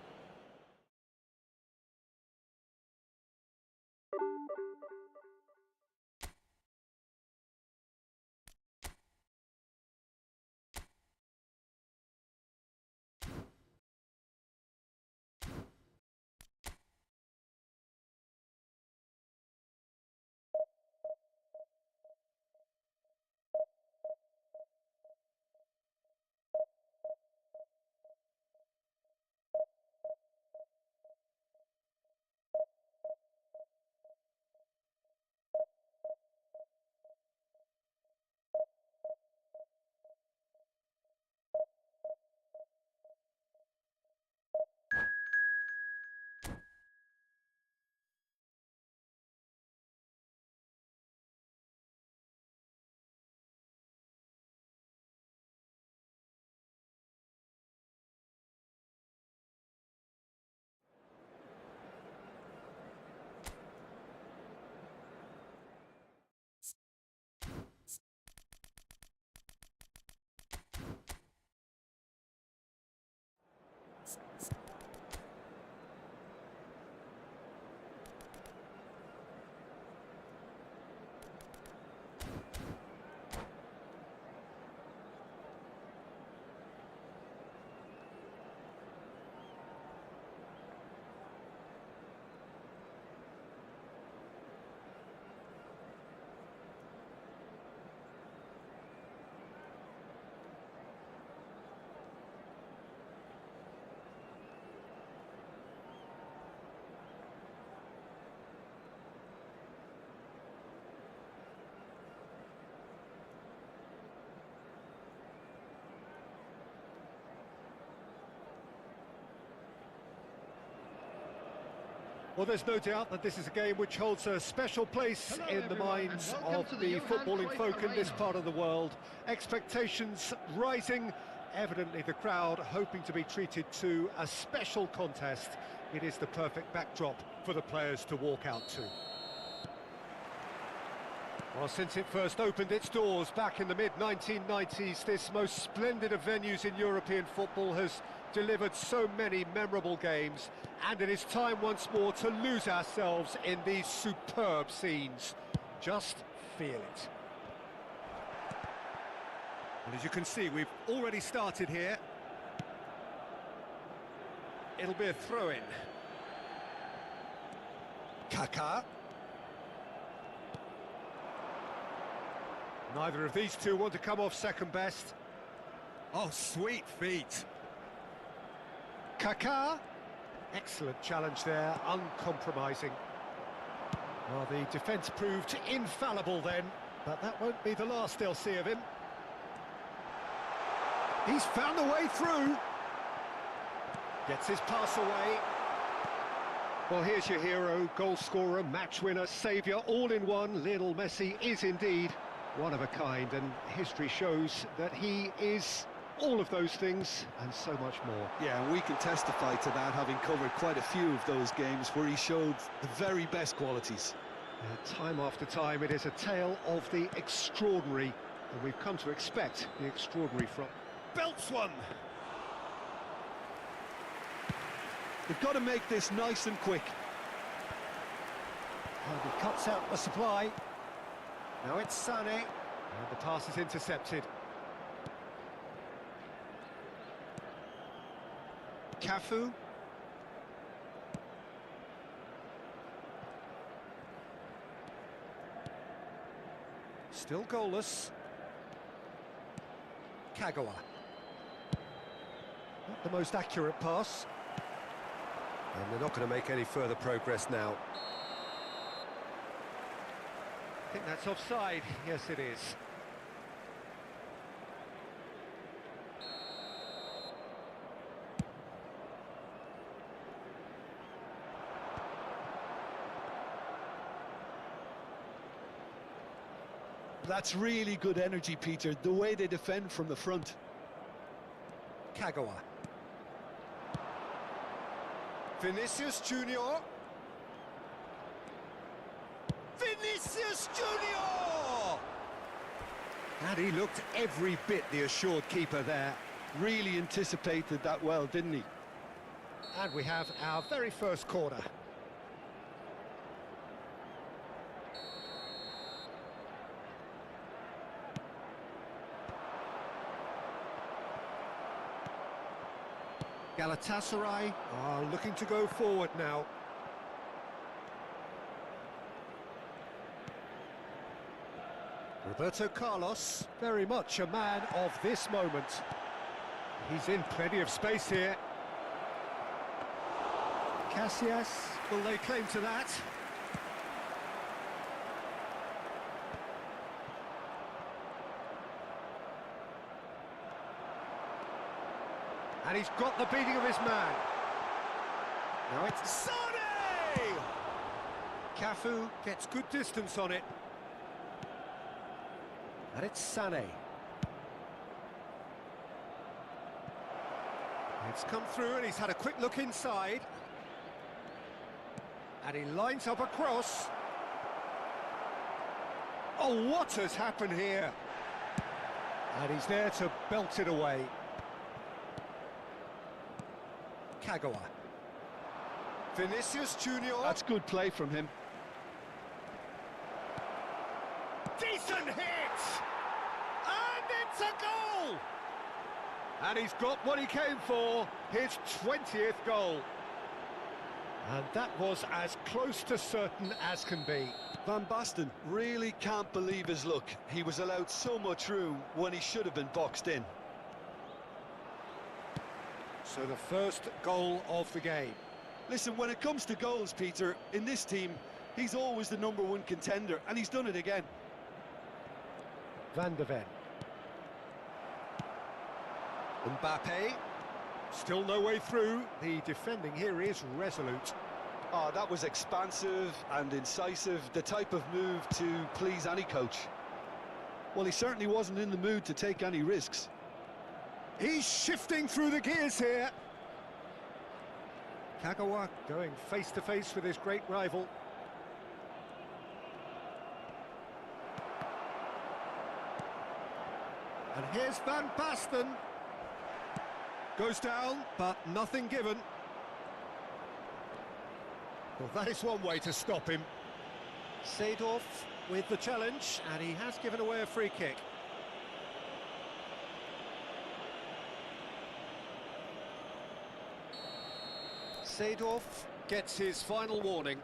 Well, there's no doubt that this is a game which holds a special place in the minds of the footballing folk in this part of the world. Expectations rising, evidently the crowd hoping to be treated to a special contest. It is the perfect backdrop for the players to walk out to. Well, since it first opened its doors back in the mid-1990s, this most splendid of venues in European football has delivered so many memorable games, and it is time once more to lose ourselves in these superb scenes. Just feel it. And as you can see, we've already started here. It'll be a throw-in. Kaká. Neither of these two want to come off second best. Oh, sweet feet. Kaká. Excellent challenge there, uncompromising. Well, the defence proved infallible then, but that won't be the last they'll see of him. He's found a way through. Gets his pass away. Well, here's your hero, goal scorer, match winner, saviour, all in one. Lionel Messi is indeed one of a kind, and history shows that he is all of those things and so much more. Yeah, and we can testify to that, having covered quite a few of those games where he showed the very best qualities. Time after time, it is a tale of the extraordinary, and we've come to expect the extraordinary from... Belts one! They've got to make this nice and quick. And he cuts out the supply. Now it's Sané, and the pass is intercepted. Cafu. Still goalless. Kagawa. Not the most accurate pass. And they're not going to make any further progress now. I think that's offside. Yes, it is. That's really good energy, Peter, the way they defend from the front. Kagawa. Vinicius Junior. Vinicius Junior! And he looked every bit the assured keeper there. Really anticipated that well, didn't he? And we have our very first corner. Galatasaray are looking to go forward now. Roberto Carlos, very much a man of this moment. He's in plenty of space here. Casillas, will they claim to that? And he's got the beating of his man. Now it's Sané! Cafu gets good distance on it. And it's Sané. It's come through and he's had a quick look inside. And he lines up a cross. Oh, what has happened here? And he's there to belt it away. Kagawa. Vinicius Junior. That's good play from him. Decent hit! And it's a goal! And he's got what he came for, his 20th goal. And that was as close to certain as can be. Van Basten really can't believe his luck. He was allowed so much room when he should have been boxed in. So the first goal of the game. Listen, when it comes to goals, Peter, in this team, he's always the #1 contender, and he's done it again. Van de Ven. Mbappe. Still no way through. The defending here is resolute. Oh, that was expansive and incisive, the type of move to please any coach. Well, he certainly wasn't in the mood to take any risks. He's shifting through the gears here. Kagawa going face-to-face with his great rival. And here's Van Basten. Goes down, but nothing given. Well, that is one way to stop him. Seedorf with the challenge, and he has given away a free kick. Seedorf gets his final warning.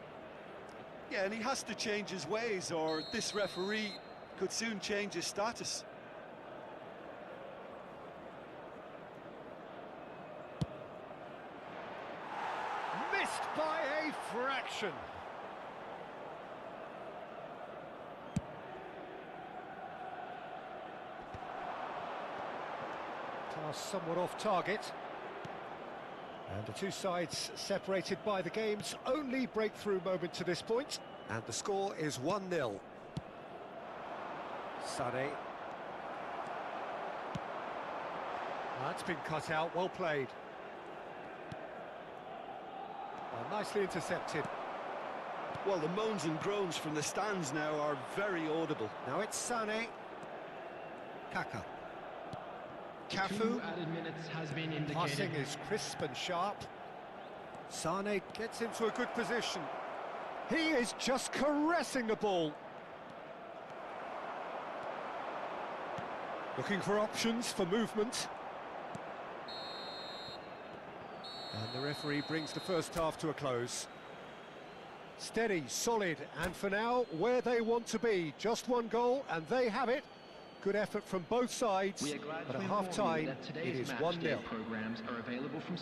Yeah, and he has to change his ways, or this referee could soon change his status. Missed by a fraction. Pass somewhat off target. And the two sides separated by the game's only breakthrough moment to this point. And the score is 1-0. Sané. That's been cut out, well played. Nicely intercepted. Well, the moans and groans from the stands now are very audible. Now it's Sané. Kaka. 2 Cafu. added minutes has been indicated. Passing is crisp and sharp. Sané gets into a good position. He is just caressing the ball. Looking for options for movement. And the referee brings the first half to a close. Steady, solid, and for now, where they want to be. Just one goal, and they have it. Good effort from both sides, but at half-time, it is 1-0.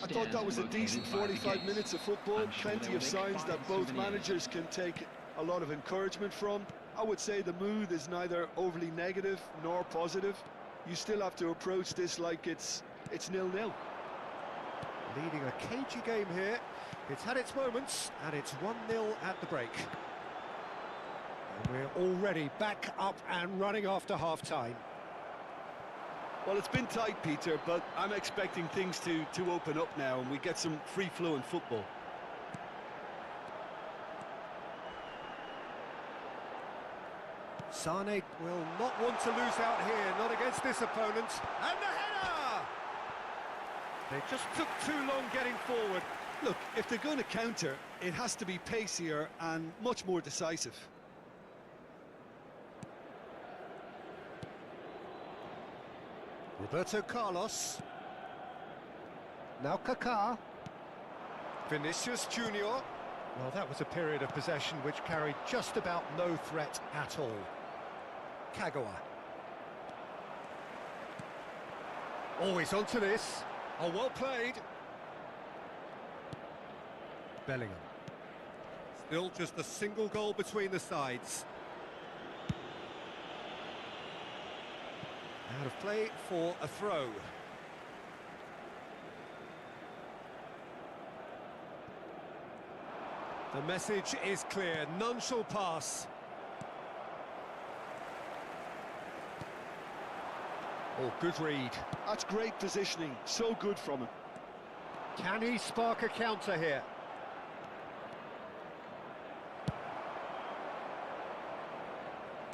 I thought that was a decent 45 minutes of football. Plenty of signs that both managers can take a lot of encouragement from. I would say the mood is neither overly negative nor positive. You still have to approach this like it's 0-0. Leading a cagey game here. It's had its moments, and it's 1-0 at the break. And we're already back up and running after half-time. Well, it's been tight, Peter, but I'm expecting things to open up now and we get some free-flowing football. Sané will not want to lose out here, not against this opponent. And the header! They just took too long getting forward. Look, if they're going to counter, it has to be pacier and much more decisive. Roberto Carlos. Now Kaká. Vinicius Junior. Well, that was a period of possession which carried just about no threat at all. Kagawa. Always onto this. Oh, well played. Bellingham. Still just a single goal between the sides. Out of play for a throw. The message is clear, none shall pass. Oh, good read. That's great positioning, so good from him. Can he spark a counter here?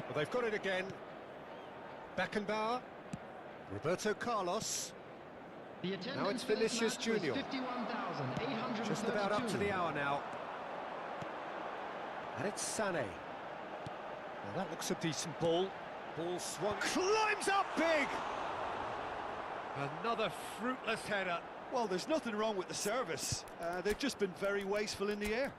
Well, they've got it again. Beckenbauer. Roberto Carlos. Now it's Vinicius Junior. Just about up to the hour now. And it's Sané. Now that looks a decent ball. Ball swung, climbs up big! Another fruitless header. Well, there's nothing wrong with the service. They've just been very wasteful in the air.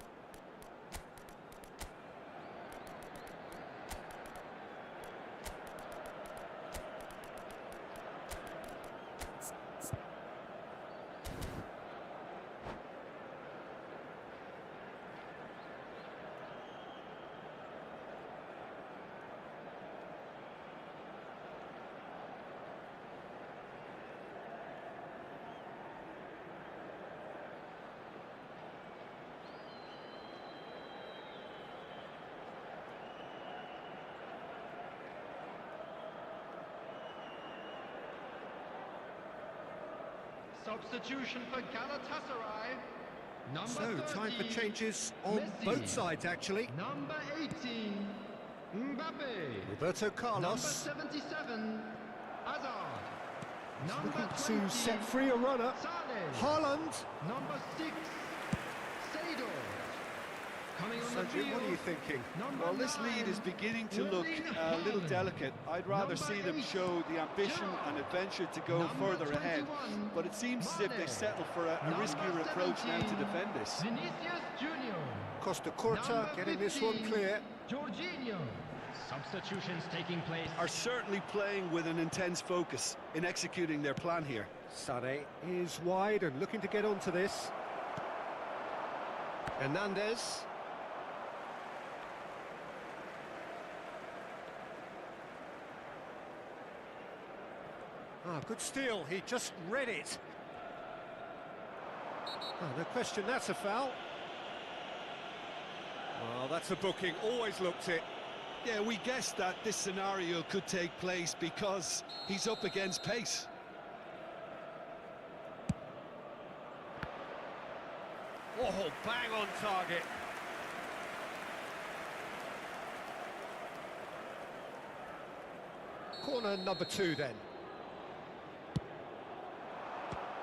Substitution for Galatasaray. So, time for changes on both sides, actually. Number 18, Mbappe. Roberto Carlos. Number 77, Hazard. Number Looking 20, to set free a runner. Sané. Haaland. Number 6, Sado. Coming on the Sergio, field. what are you thinking? Number Well, this 9, lead is beginning to look a little delicate. I'd rather see them show the ambition and adventure to go further ahead. But it seems as if they settle for a riskier approach now to defend this. Vinicius Junior. Costa Curta Number getting this one 15, clear. Jorginho. Substitutions taking place. Are certainly playing with an intense focus in executing their plan here. Sané is wide and looking to get onto this. Hernandez. Ah, good steal, he just read it. Oh, no question, that's a foul. Well, that's a booking, always looked it. Yeah, we guessed that this scenario could take place because he's up against pace. Oh, bang on target. Corner number 2 then.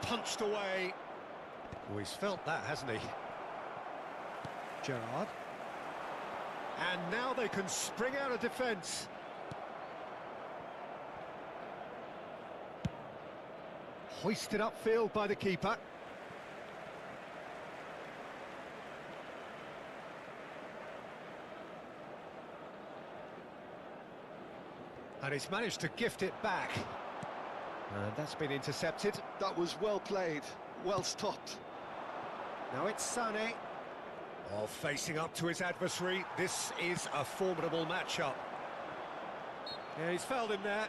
Punched away. Oh, he's felt that, hasn't he? Gerrard. And now they can spring out of defence. Hoisted upfield by the keeper. And he's managed to gift it back. And that's been intercepted. That was well played, well stopped. Now it's Sané. Oh, facing up to his adversary. This is a formidable matchup. Yeah, he's fouled him there.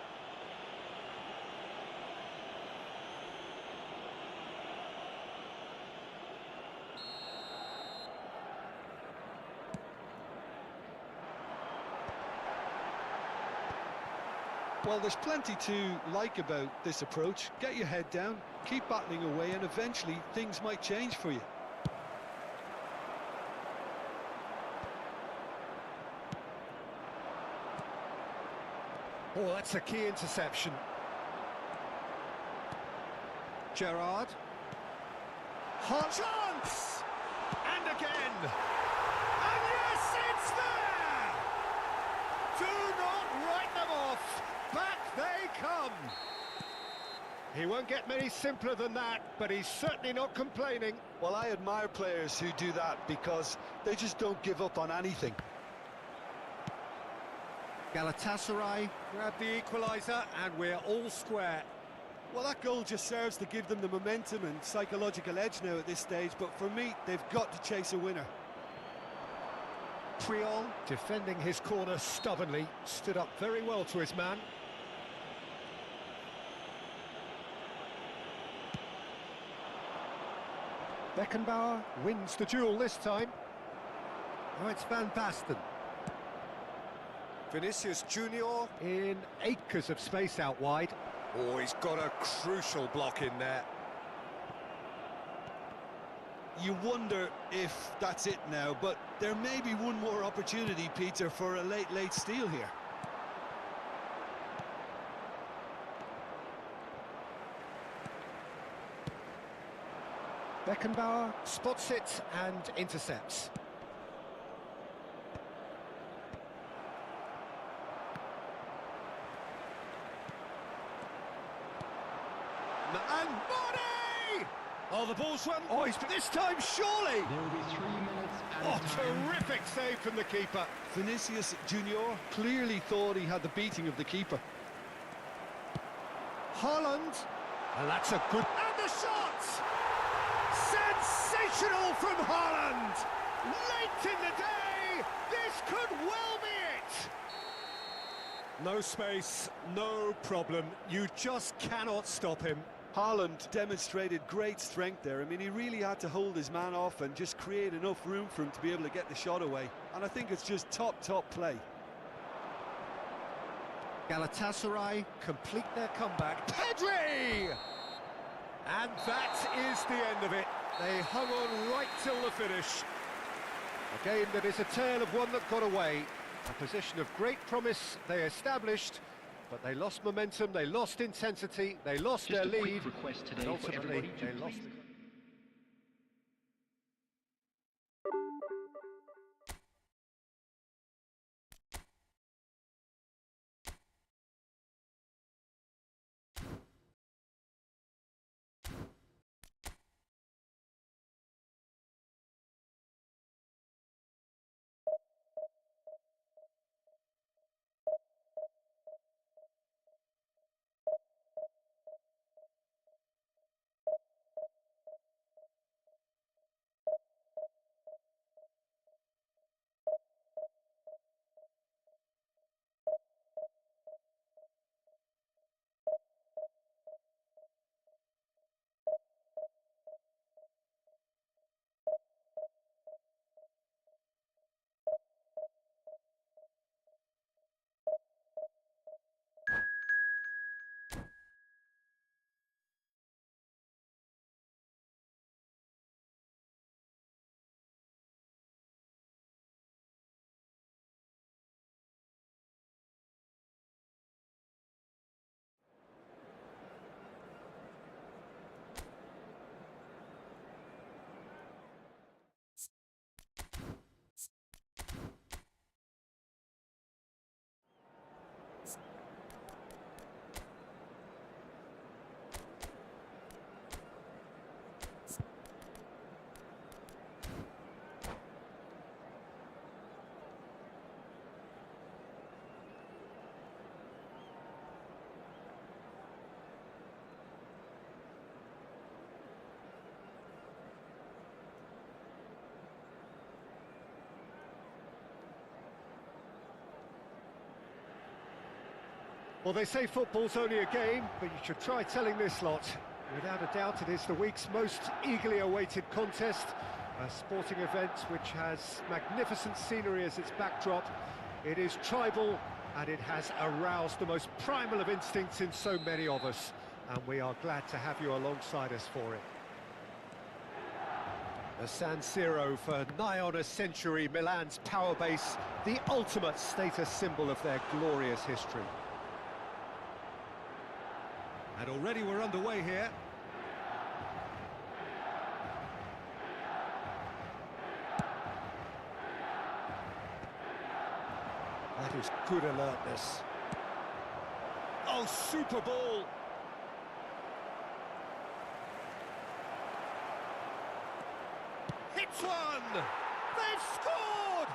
Well, there's plenty to like about this approach. Get your head down, keep battling away, and eventually things might change for you. Oh, that's a key interception. Gerrard. Hot chance! And again! And yes, it's there! Do not write them off! Back they come! He won't get many simpler than that, but he's certainly not complaining. Well, I admire players who do that because they just don't give up on anything. Galatasaray grab the equaliser, and we're all square. Well, that goal just serves to give them the momentum and psychological edge now at this stage, but for me, they've got to chase a winner. Triol, defending his corner stubbornly, stood up very well to his man. Beckenbauer wins the duel this time. Oh, it's Van Basten. Vinicius Junior in acres of space out wide. Oh, he's got a crucial block in there. You wonder if that's it now, but there may be one more opportunity, Peter, for a late steal here. Beckenbauer spots it and intercepts. And Mane! Oh, the ball's run. Oh, he's this time, surely! There will be 3 minutes Oh, added time. terrific save from the keeper. Vinicius Junior clearly thought he had the beating of the keeper. Haaland. And that's a good... And the shot! Sensational from Haaland! Late in the day, this could well be it! No space, no problem. You just cannot stop him. Haaland demonstrated great strength there. I mean, he really had to hold his man off and just create enough room for him to be able to get the shot away. And I think it's just top play. Galatasaray complete their comeback. Pedri! And that is the end of it. They hung on right till the finish. A game that is a tale of one that got away. A position of great promise they established, but they lost momentum, they lost intensity, they lost their lead, and ultimately they lost the... Well, they say football's only a game, but you should try telling this lot. Without a doubt, it is the week's most eagerly awaited contest. A sporting event which has magnificent scenery as its backdrop. It is tribal, and it has aroused the most primal of instincts in so many of us. And we are glad to have you alongside us for it. The San Siro for nigh on a century, Milan's power base, the ultimate status symbol of their glorious history. And already we're underway here. That is good alertness. Oh, super ball! Hits one! They've scored!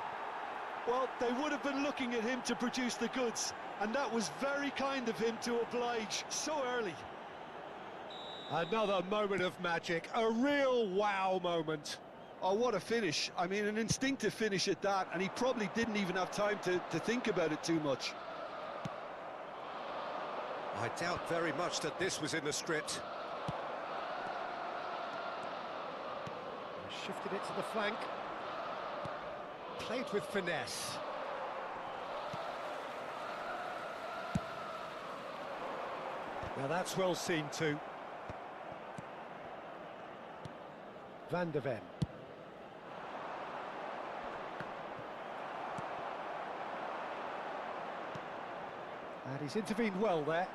Well, they would have been looking at him to produce the goods, and that was very kind of him to oblige so early. Another moment of magic, a real wow moment. Oh, what a finish. I mean, an instinctive finish at that, and he probably didn't even have time to think about it too much. I doubt very much that this was in the script. Shifted it to the flank. Played with finesse. Now that's well seen too. Van de Ven. And he's intervened well there.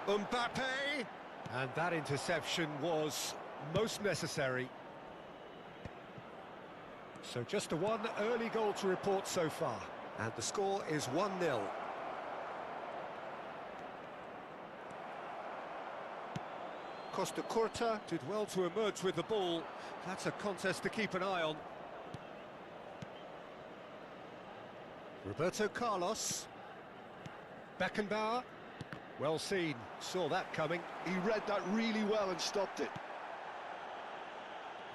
Mbappe! And that interception was most necessary. So just the one early goal to report so far. And the score is 1-0. Costa Curta did well to emerge with the ball. That's a contest to keep an eye on. Roberto Carlos. Beckenbauer. Well seen, saw that coming. He read that really well and stopped it.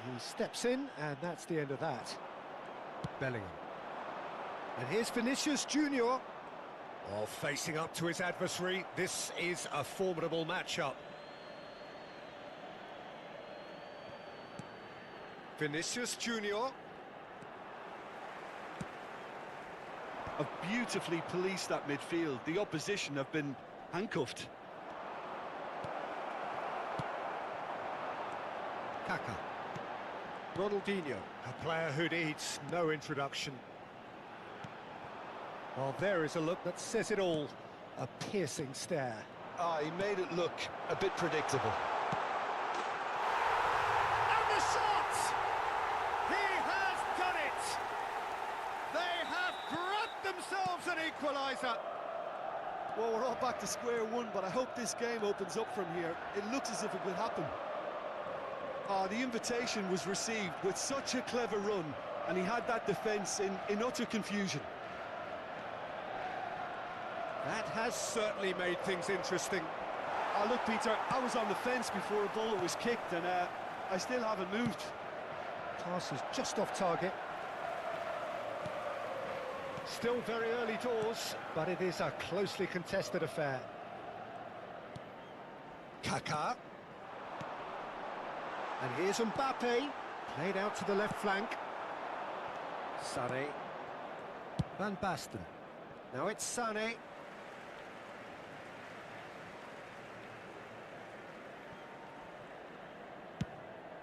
He steps in, and that's the end of that. Bellingham. And here's Vinicius Junior. Oh, facing up to his adversary. This is a formidable matchup. Vinicius Junior. Have beautifully policed that midfield. The opposition have been handcuffed. Kaka. Ronaldinho, a player who needs no introduction. Well, there is a look that says it all. A piercing stare. Ah, he made it look a bit predictable. And the shot! He has done it! They have grabbed themselves an equaliser. Well, we're all back to square one, but I hope this game opens up from here. It looks as if it will happen. The invitation was received with such a clever run, and he had that defence in utter confusion. That has certainly made things interesting. Look, Peter, I was on the fence before a ball was kicked, and I still haven't moved. Pass is just off target. Still very early doors, but it is a closely contested affair. Kaka. And here's Mbappe, played out to the left flank. Sané. Van Basten. Now it's Sané.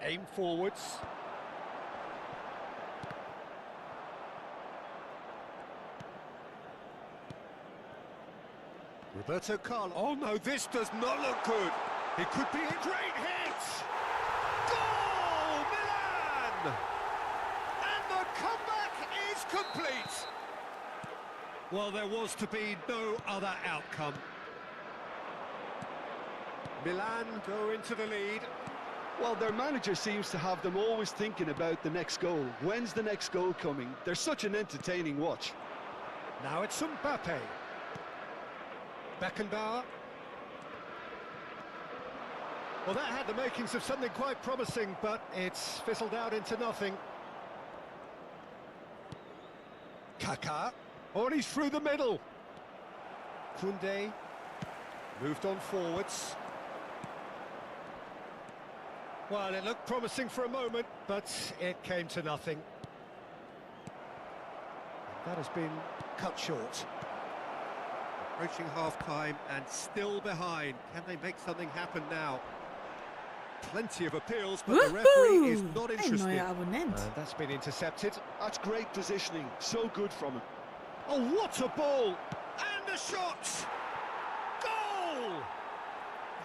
Aim forwards. Roberto Carlos. Oh no, this does not look good. It could be a great hit. Goal, Milan! And the comeback is complete. Well, there was to be no other outcome. Milan go into the lead. Well, their manager seems to have them always thinking about the next goal. When's the next goal coming? They're such an entertaining watch. Now it's Mbappe. Beckenbauer. Well, that had the makings of something quite promising, but it's fizzled out into nothing. Kaká. Oh, and he's through the middle. Koundé moved on forwards. Well, it looked promising for a moment, but it came to nothing. That has been cut short. Approaching half-time and still behind. Can they make something happen now? Plenty of appeals, but the referee is not Ein interested. neuer Abonnent. And that's been intercepted. That's great positioning, so good from him. Oh, what a ball! And the shot! Goal!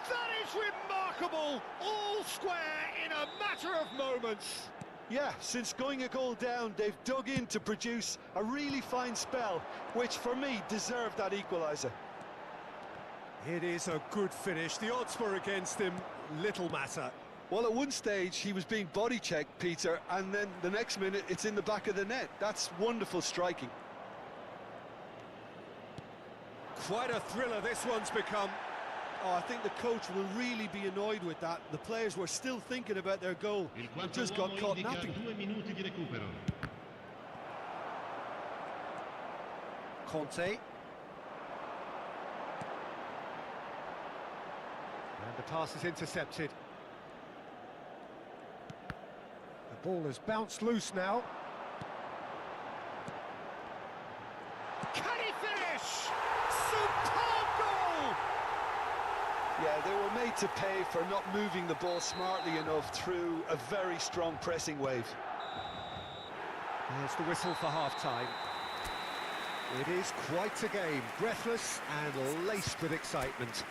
That is remarkable! All square in a matter of moments. Yeah, since going a goal down, they've dug in to produce a really fine spell, which for me deserved that equaliser. It is a good finish. The odds were against him. Little matter. Well, at one stage he was being body checked, Peter, and then the next minute it's in the back of the net. That's wonderful striking. Quite a thriller this one's become. Oh, I think the coach will really be annoyed with that. The players were still thinking about their goal Il and quarto just got uomo caught indica napping. 2 minuti di recupero. Conte. And the pass is intercepted. The ball has bounced loose now. Can he finish? Superb goal! Yeah, they were made to pay for not moving the ball smartly enough through a very strong pressing wave. There's the whistle for half-time. It is quite a game, breathless and laced with excitement.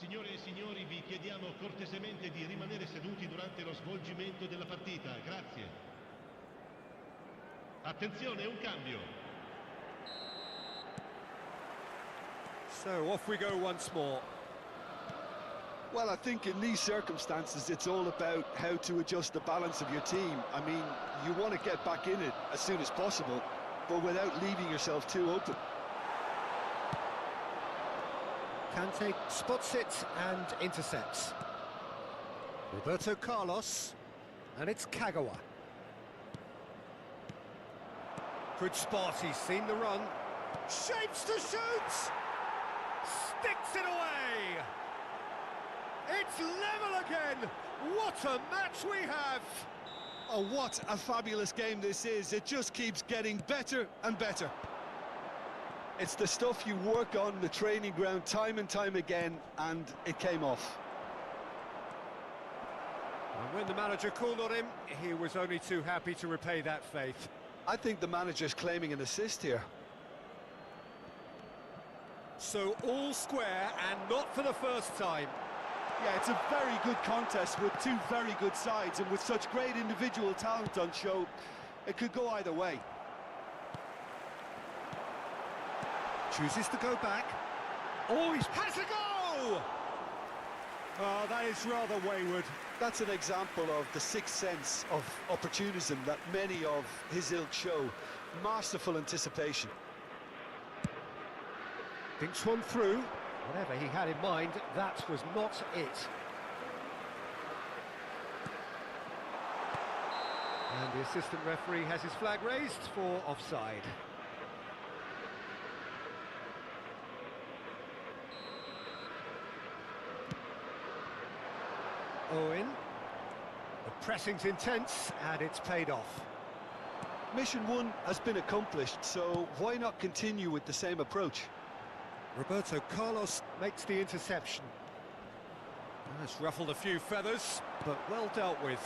Signore e signori, vi chiediamo cortesemente di rimanere seduti durante lo svolgimento della partita. Grazie. Attenzione, un cambio. So off we go once more. Well, I think in these circumstances it's all about how to adjust the balance of your team. I mean, you want to get back in it as soon as possible, but without leaving yourself too open. Kante spots it and intercepts. Roberto Carlos, and it's Kagawa. Good spot, he's seen the run. Shapes to shoot! Sticks it away! It's level again! What a match we have! Oh, what a fabulous game this is. It just keeps getting better and better. It's the stuff you work on the training ground time and time again, and it came off. And when the manager called on him, he was only too happy to repay that faith. I think the manager's claiming an assist here. So all square, and not for the first time. Yeah, it's a very good contest with two very good sides, and with such great individual talent on show, it could go either way. Chooses to go back. Oh, he has a go! Oh, that is rather wayward. That's an example of the sixth sense of opportunism that many of his ilk show. Masterful anticipation. Thinks one through. Whatever he had in mind, that was not it. And the assistant referee has his flag raised for offside. Owen. The pressing's intense, and it's paid off. Mission one has been accomplished, so why not continue with the same approach? Roberto Carlos makes the interception. That's ruffled a few feathers, but well dealt with.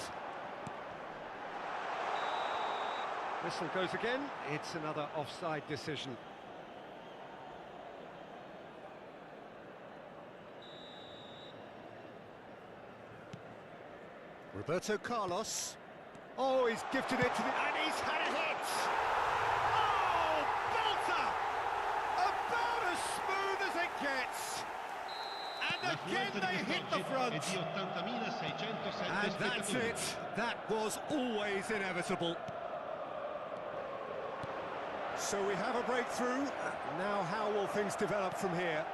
Whistle goes again. It's another offside decision. Roberto Carlos. Oh, he's gifted it to the... and he's had a hit! Oh, belter! About as smooth as it gets! And the Again they hit the front. e di 80.607 And that's spettatori. it. That was always inevitable. So we have a breakthrough. Now how will things develop from here?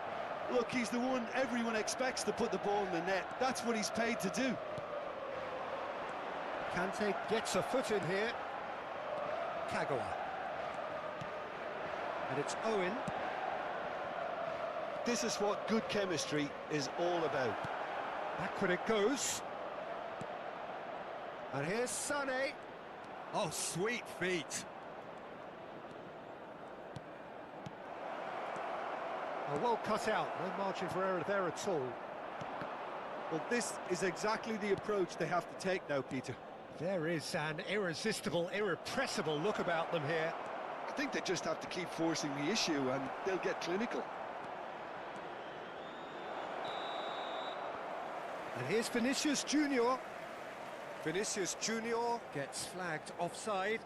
Look, he's the one everyone expects to put the ball in the net. That's what he's paid to do. Kante gets a foot in here. Kagawa. And it's Owen. This is what good chemistry is all about. Back when it goes. And here's Sané. Oh, sweet feet. Oh, well cut out. No margin for error there at all. Well, this is exactly the approach they have to take now, Peter. There is an irresistible, irrepressible look about them here. I think they just have to keep forcing the issue and they'll get clinical. And here's Vinicius Junior. Vinicius Junior gets flagged offside.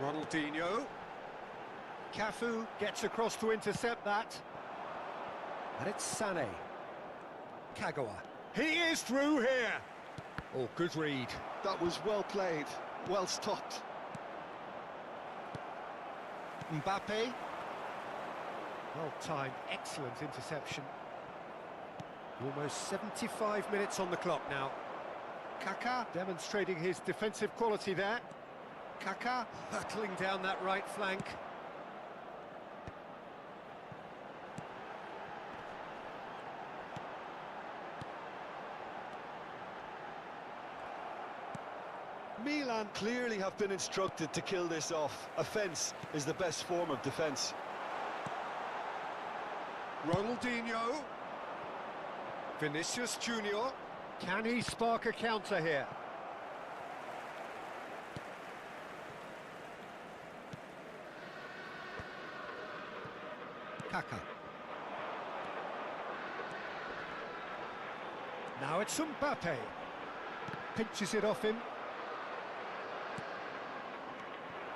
Ronaldinho. Cafu gets across to intercept that. And it's Sané. Kagawa. He is through here. Oh, good read. That was well played, well stopped. Mbappe. Well-timed, excellent interception. Almost 75 minutes on the clock now. Kaka demonstrating his defensive quality there. Kaka hurtling down that right flank. Milan clearly have been instructed to kill this off. Offence is the best form of defence. Ronaldinho. Vinicius Junior. Can he spark a counter here? Kaka. Now it's Mbappe. Pinches it off him.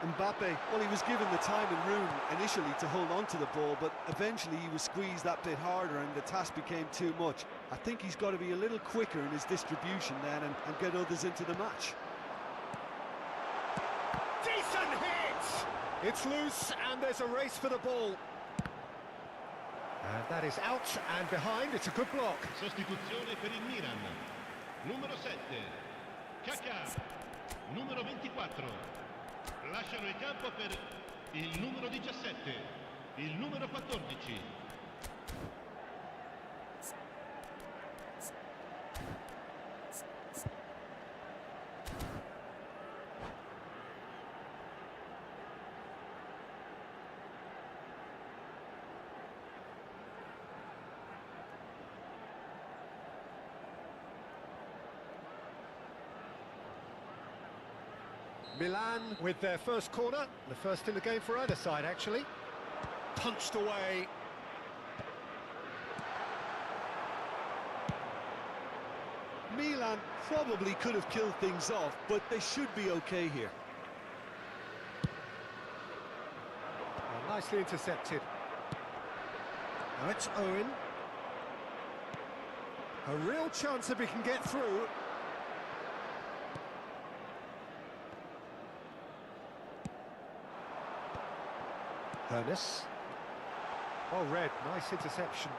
Mbappe, well, he was given the time and room initially to hold on to the ball, but eventually he was squeezed that bit harder and the task became too much. I think he's got to be a little quicker in his distribution then and get others into the match. Decent hit! It's loose and there's a race for the ball. And that is out and behind, it's a good block. Sostituzione per il Milan. Numero 7. Kaká. Numero 24. Lasciano il campo per il numero 17. Il numero 14. Milan with their first corner, the first in the game for either side actually. Punched away. Milan probably could have killed things off, but they should be okay here. Well, nicely intercepted. Now it's Owen. A real chance if he can get through. Ernest. Well read, nice interception.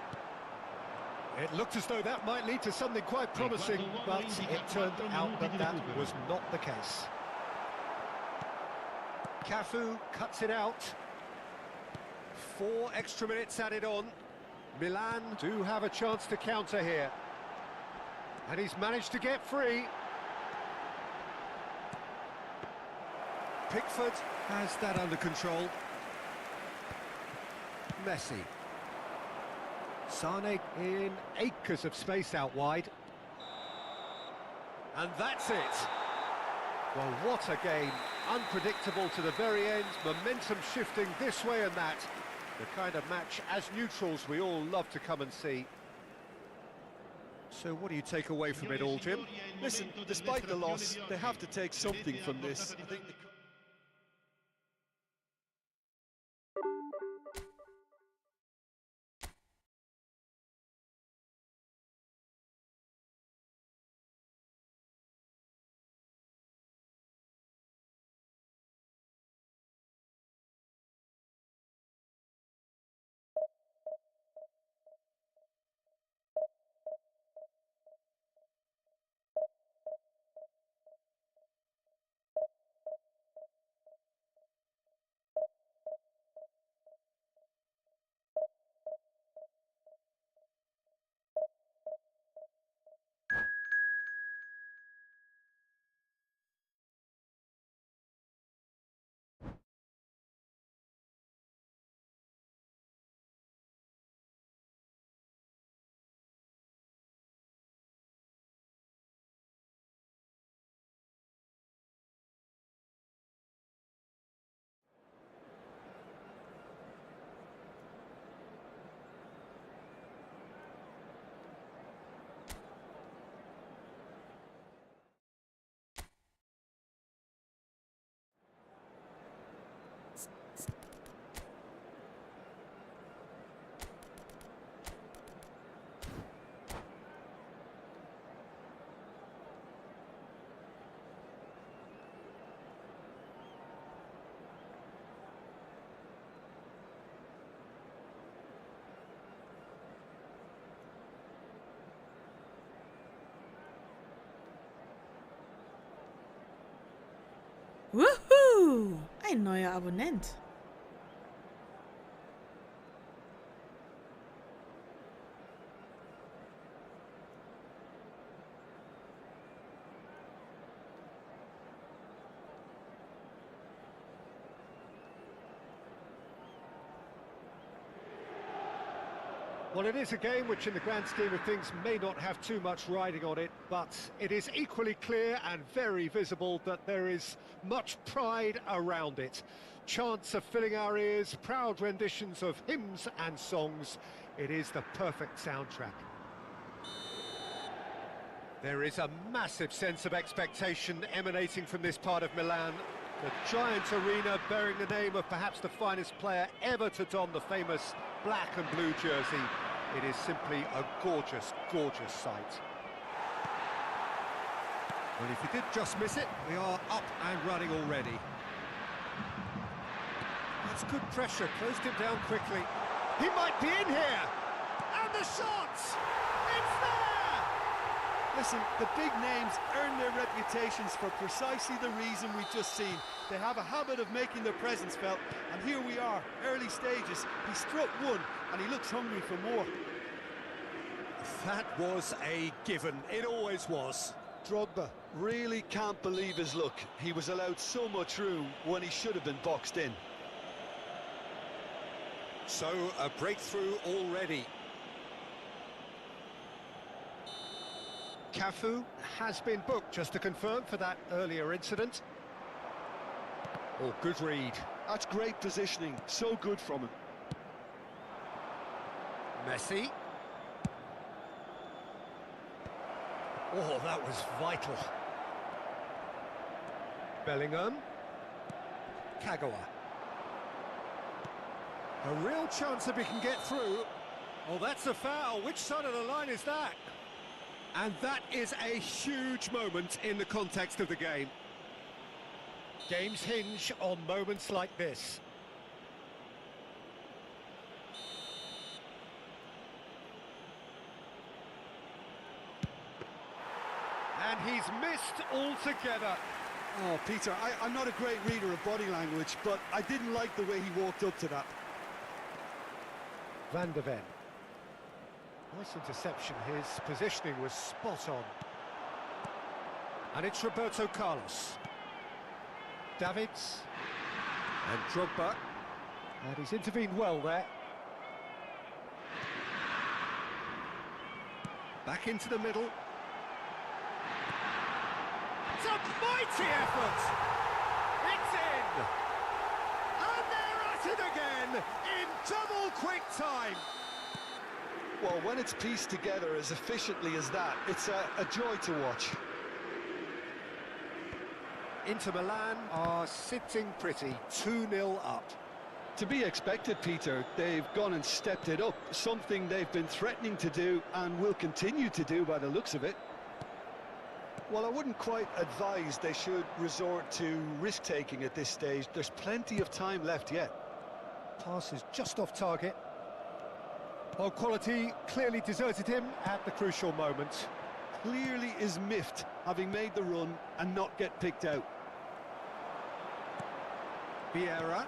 It looked as though that might lead to something quite promising, but it turned out that that was not the case. Cafu cuts it out. 4 extra minutes added on. Milan do have a chance to counter here. And he's managed to get free. Pickford has that under control. Messi. Sané in acres of space out wide. And that's it. Well, what a game. Unpredictable to the very end. Momentum shifting this way and that. The kind of match, as neutrals, we all love to come and see. So what do you take away from it all, Jim? Listen, despite the loss, they have to take something from this. I think Woohoo! Ein neuer Abonnent. Well, it is a game which in the grand scheme of things may not have too much riding on it, but it is equally clear and very visible that there is much pride around it. Chants are filling our ears, proud renditions of hymns and songs. It is the perfect soundtrack. There is a massive sense of expectation emanating from this part of Milan. The giant arena bearing the name of perhaps the finest player ever to don the famous black and blue jersey. It is simply a gorgeous, gorgeous sight. Well, if you did just miss it, we are up and running already. That's good pressure, closed him down quickly. He might be in here! And the shot! It's there! listen, the big names earn their reputations for precisely the reason we've just seen. They have a habit of making their presence felt, and here we are, early stages. He struck one, and he looks hungry for more. That was a given. It always was. Drogba really can't believe his luck. He was allowed so much room when he should have been boxed in. So, a breakthrough already. Cafu has been booked, just to confirm, for that earlier incident. Oh, good read. That's great positioning, so good from him. Messi. Oh, that was vital. Bellingham. Kagawa. A real chance if he can get through. Oh, that's a foul. Which side of the line is that? And that is a huge moment in the context of the game. Games hinge on moments like this. And he's missed altogether. Oh, Peter, I'm not a great reader of body language, but I didn't like the way he walked up to that. Van der Ven. Nice interception, his positioning was spot on. And it's Roberto Carlos. Davids. And Drogba. And he's intervened well there. Back into the middle. It's a mighty effort! It's in! And they're at it again in double quick time! Well, when it's pieced together as efficiently as that, it's a joy to watch. Inter Milan are sitting pretty, 2-0 up. To be expected, Peter. They've gone and stepped it up, something they've been threatening to do and will continue to do by the looks of it. Well, I wouldn't quite advise they should resort to risk-taking at this stage. There's plenty of time left yet. Pass is just off target. Well, quality clearly deserted him at the crucial moment. Clearly is miffed, having made the run and not get picked out. Vieira.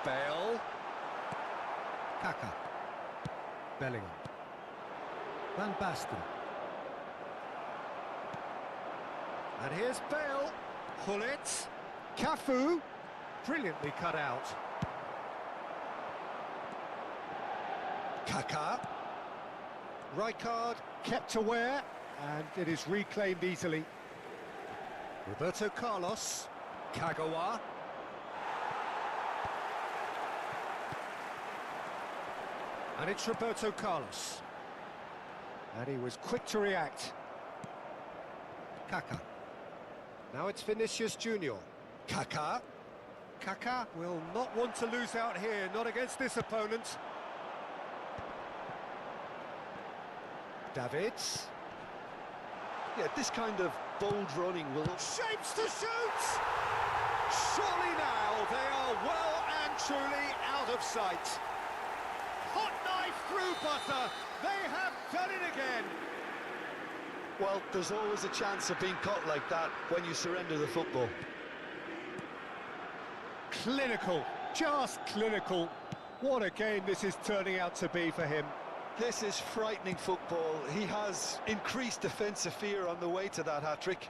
Bale. Kaka. Bellingham. Van Basten. And here's Bale. Hullet. Cafu. Brilliantly cut out. Kaka. Rijkaard kept aware, and it is reclaimed easily. Roberto Carlos. Kagawa. And it's Roberto Carlos. And he was quick to react. Kaka. Now it's Vinicius Junior. Kaka. Kaka will not want to lose out here, not against this opponent. Davids. Yeah, this kind of bold running will... Shapes to shoot! Surely now they are well and truly out of sight. Hot knife through butter. They have done it again. Well, there's always a chance of being caught like that when you surrender the football. Clinical, just clinical. What a game this is turning out to be for him. This is frightening football. He has increased defensive fear on the way to that hat-trick.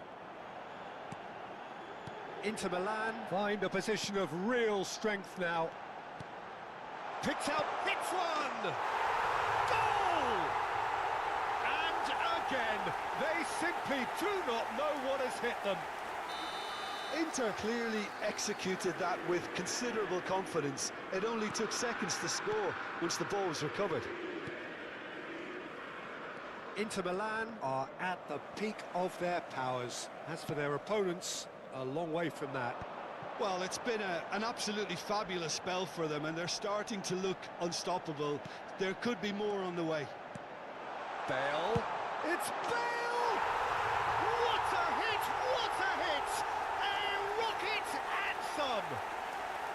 Inter Milan find a position of real strength now. Picks out, hits one! Goal! And again, they simply do not know what has hit them. Inter clearly executed that with considerable confidence. It only took seconds to score once the ball was recovered. Inter Milan are at the peak of their powers. As for their opponents, a long way from that. Well, it's been an absolutely fabulous spell for them, and they're starting to look unstoppable. There could be more on the way. Bale. It's Bale! What a hit! What a hit! A rocket and some!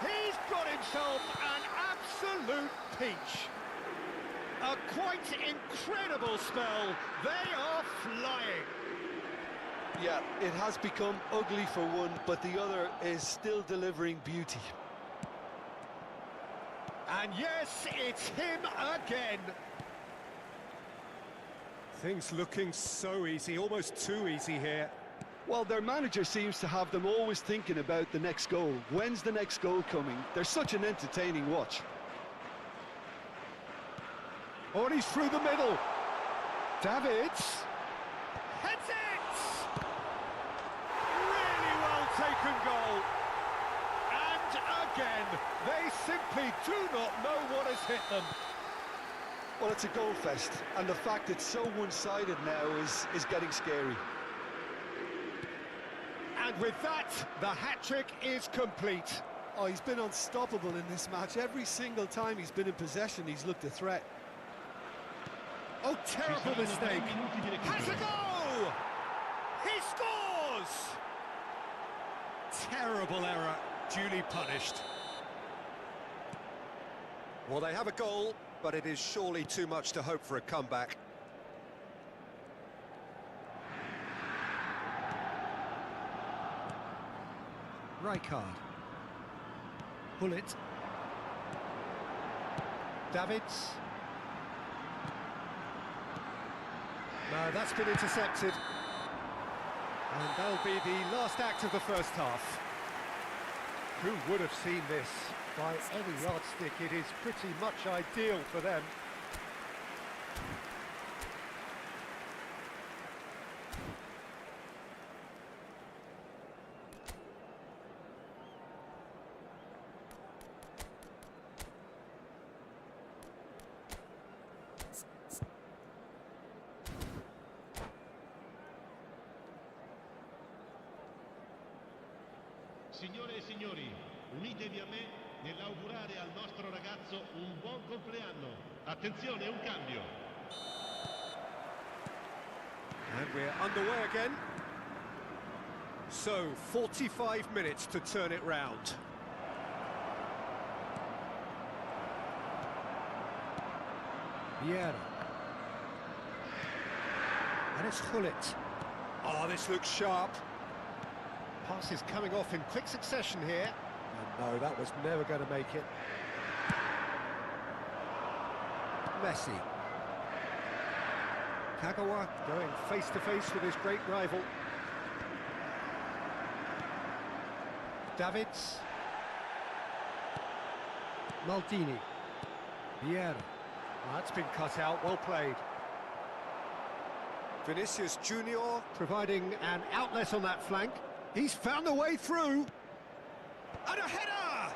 He's got himself an absolute peach. A quite incredible spell. They are flying. Yeah, it has become ugly for one, but the other is still delivering beauty. And yes, it's him again. Things looking so easy, almost too easy here. Well, their manager seems to have them always thinking about the next goal. When's the next goal coming? They're such an entertaining watch. Oh, and he's through the middle. Davids. Heads it! Really well taken goal. And again, they simply do not know what has hit them. Well, it's a goal fest, and the fact it's so one-sided now is getting scary. And with that, the hat-trick is complete. Oh, he's been unstoppable in this match. Every single time he's been in possession, he's looked a threat. Oh, terrible mistake. Has a go! He scores! Terrible error, duly punished. Well, they have a goal, but it is surely too much to hope for a comeback. Rijkaard. Hullet. Davids. No, that's been intercepted. And that'll be the last act of the first half. Who would have seen this? By any yardstick, it is pretty much ideal for them. Signore e signori, unitevi a me nell'augurare al nostro ragazzo un buon compleanno. Attenzione, un cambio. And we're underway again. So, 45 minutes to turn it round. Vieira. And it's Gullit. Oh, this looks sharp. Pass is coming off in quick succession here. And no, that was never going to make it. Messi. Kagawa going face-to-face with his great rival. Davids. Maldini. Vieira. Oh, that's been cut out, well played. Vinicius Junior providing an outlet on that flank. He's found a way through. And a header!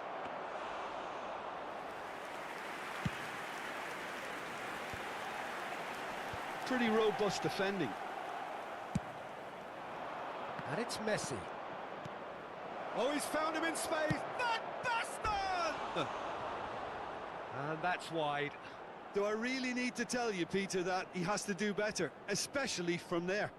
Pretty robust defending. And it's Messi. Oh, he's found him in space. That bastard! And that's wide. Do I really need to tell you, Peter, that he has to do better, especially from there?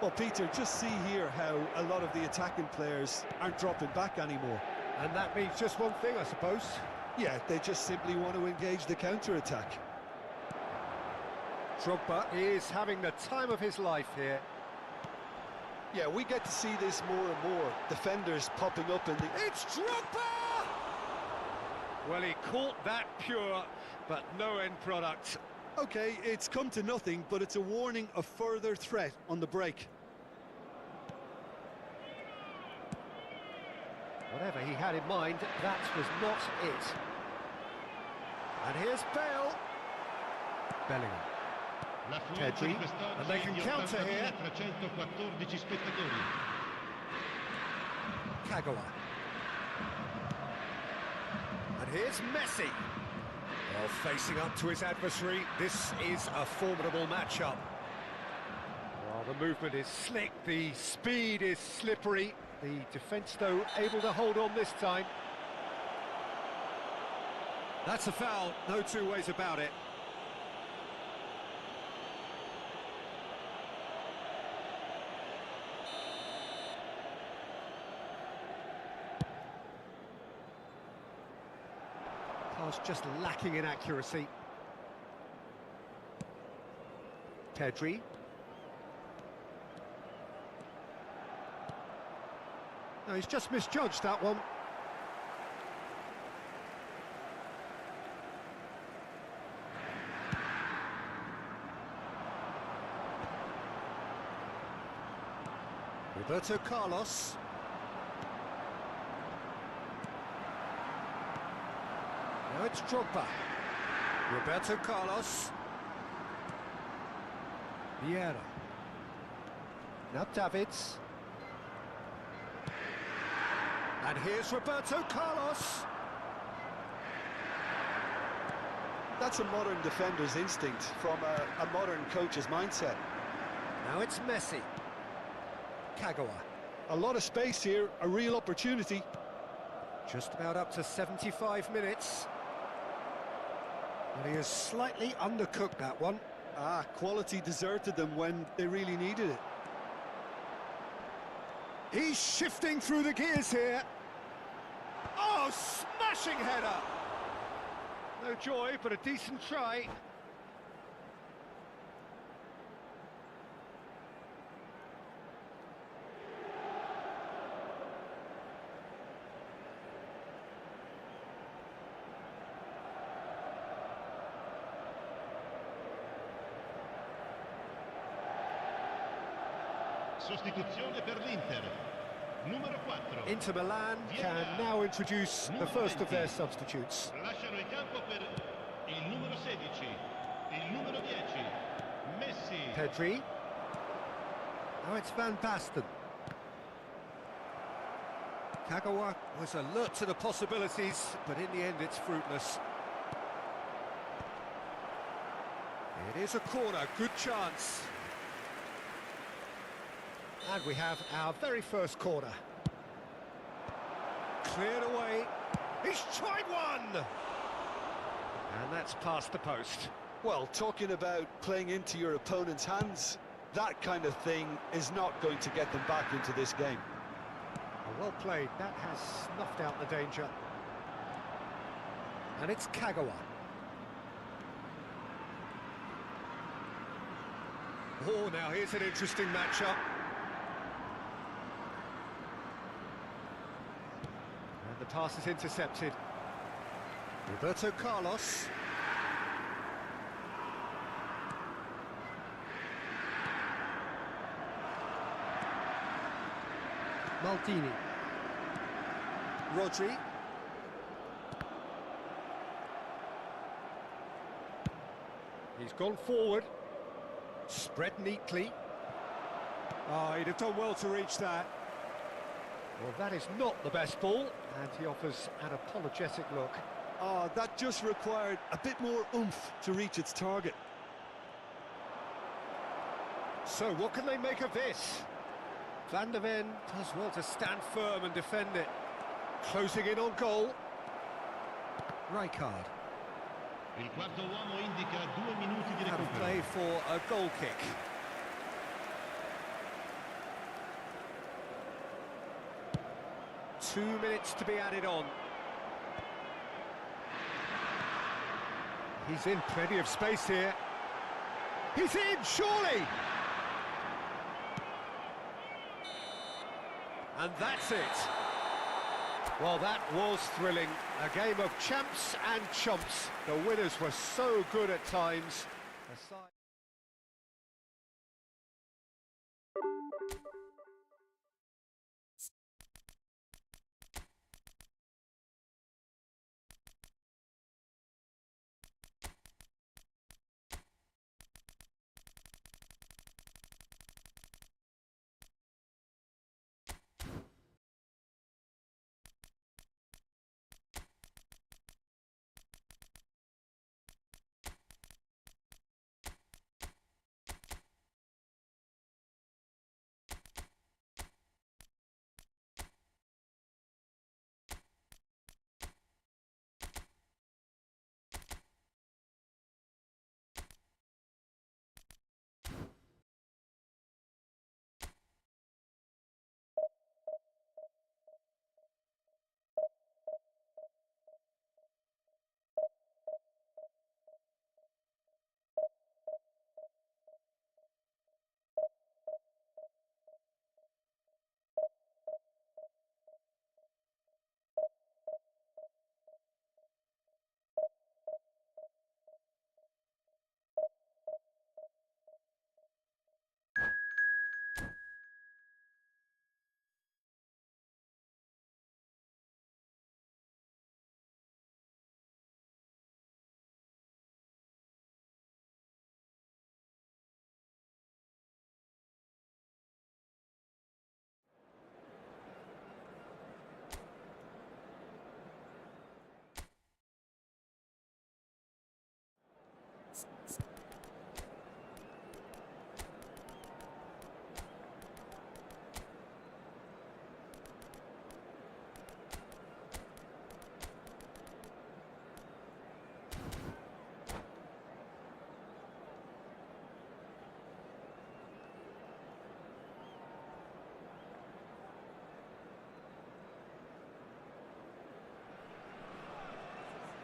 Well, Peter, just see here how a lot of the attacking players aren't dropping back anymore. And that means just one thing, I suppose. Yeah, they just simply want to engage the counter-attack. Drogba is having the time of his life here. Yeah, we get to see this more and more. Defenders popping up in the... It's Drogba! Well, he caught that pure, but no end product. Okay, it's come to nothing, but it's a warning of further threat on the break. Whatever he had in mind, that was not it. And here's Bale. Bellingham. Pedri, and they can counter here. Kagawa. And here's Messi. Well, facing up to his adversary, this is a formidable matchup. Well, the movement is slick, the speed is slippery. The defence, though, able to hold on this time. That's a foul, no two ways about it. Pass just lacking in accuracy. Pedri. No, he's just misjudged that one. Roberto Carlos. Now it's Drogba. Roberto Carlos. Vieira. Now Davids. And here's Roberto Carlos. That's a modern defender's instinct from a modern coach's mindset. Now it's Messi. Kagawa. A lot of space here, a real opportunity. Just about up to 75 minutes. And he has slightly undercooked that one. Ah, quality deserted them when they really needed it. He's shifting through the gears here. Oh, smashing header! No joy, but a decent try. Sostituzione per l'Inter. Numero 4. Inter Milan can now introduce the first of their substitutes. Lasciano il campo per il numero 16, il numero 10, Messi. Pedri. Now it's Van Basten. Kagawa was alert to the possibilities, but in the end it's fruitless. It is a corner, good chance. And we have our very first corner. Cleared away. He's tried one! And that's past the post. Well, talking about playing into your opponent's hands, that kind of thing is not going to get them back into this game. Well played, that has snuffed out the danger. And it's Kagawa. Oh, now here's an interesting matchup. And the pass is intercepted. Roberto Carlos. Maldini. Rodri. He's gone forward. Spread neatly. Oh, he'd have done well to reach that. Well, that is not the best ball, and he offers an apologetic look. Oh, that just required a bit more oomph to reach its target. So, what can they make of this? Van der Ven does well to stand firm and defend it. Closing in on goal. Rijkaard. Il quarto uomo indica 2 minuti di Have a recupero. play for a goal kick. Two minutes to be added on. He's in plenty of space here. He's in, surely! And that's it. Well, that was thrilling. A game of champs and chumps. The winners were so good at times.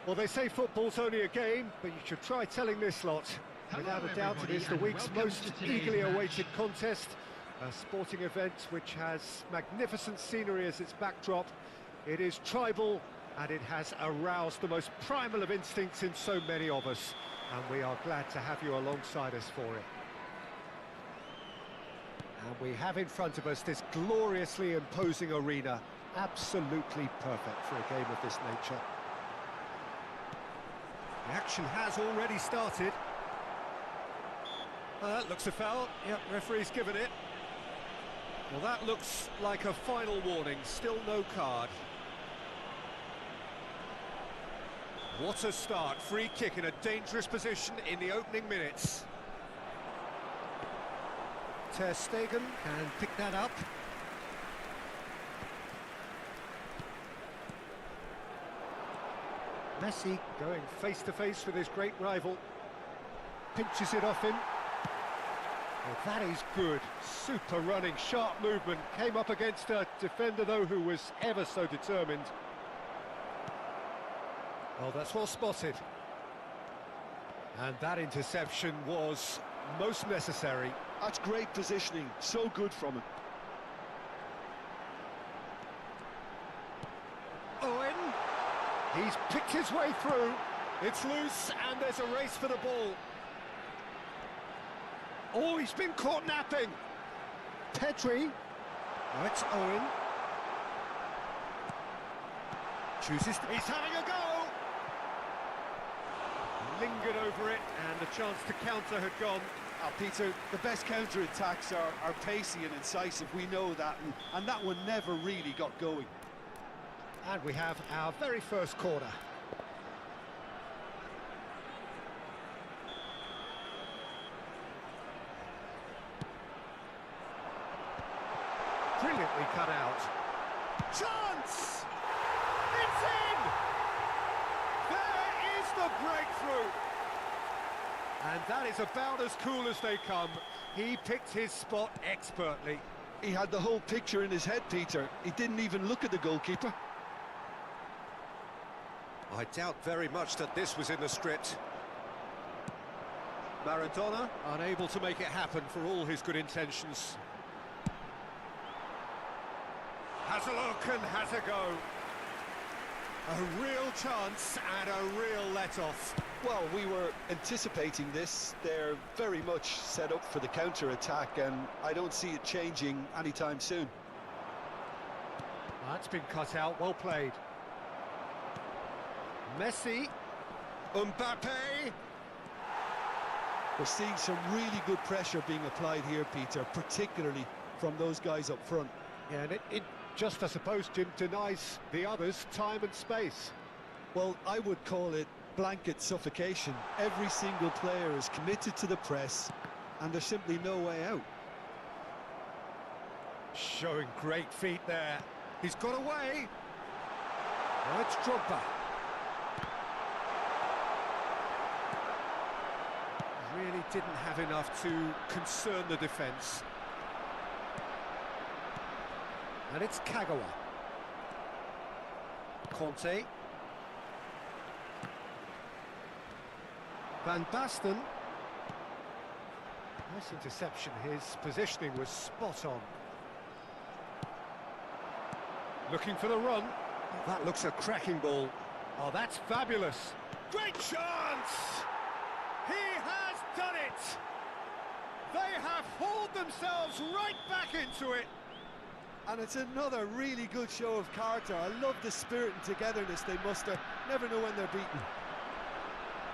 Well, they say football's only a game, but you should try telling this lot. Without a doubt, it is the week's most eagerly awaited contest. A sporting event which has magnificent scenery as its backdrop. It is tribal, and it has aroused the most primal of instincts in so many of us. And we are glad to have you alongside us for it. And we have in front of us this gloriously imposing arena. Absolutely perfect for a game of this nature. The action has already started. That looks a foul. Yep, referee's given it. Well, that looks like a final warning. Still no card. What a start. Free kick in a dangerous position in the opening minutes. Ter Stegen can pick that up. Messi going face to face with his great rival. Pinches it off him. Well, that is good. Super running, sharp movement. Came up against a defender, though, who was ever so determined. Well, that's well spotted. And that interception was most necessary. That's great positioning. So good from him. Owen. He's picked his way through. It's loose, and there's a race for the ball. Oh, he's been caught napping. Pedri. Oh, it's Owen. Chooses. He's having a go. Lingered over it, and the chance to counter had gone. Peter, the best counter-attacks are pacey and incisive. We know that, and that one never really got going. And we have our very first corner. Brilliantly cut out. Chance! It's in! There is the breakthrough! And that is about as cool as they come. He picked his spot expertly. He had the whole picture in his head, Peter. He didn't even look at the goalkeeper. I doubt very much that this was in the script. Maradona unable to make it happen for all his good intentions. Has a look and has a go. A real chance and a real let-off. Well, we were anticipating this. They're very much set up for the counter-attack, and I don't see it changing anytime soon. That's been cut out, well played. Messi, Mbappe. We're seeing some really good pressure being applied here, Peter, particularly from those guys up front. Yeah, and it just, I suppose, Jim, denies the others time and space. Well, I would call it blanket suffocation. Every single player is committed to the press, and there's simply no way out. Showing great feet there. He's got away. Now it's Drogba. Really didn't have enough to concern the defence. And it's Kagawa. Conte. Van Basten. Nice interception. His positioning was spot on. Looking for the run. Oh, that looks a cracking ball. Oh, that's fabulous. Great chance! He has done it! They have hauled themselves right back into it. And it's another really good show of character. I love the spirit and togetherness they muster. Never know when they're beaten.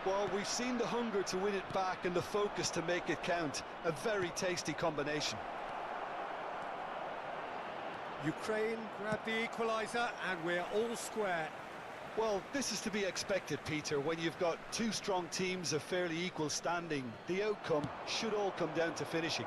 Well, we've seen the hunger to win it back and the focus to make it count. A very tasty combination. Ukraine grabbed the equaliser and we're all square. Well, this is to be expected, Peter. When you've got two strong teams of fairly equal standing, the outcome should all come down to finishing.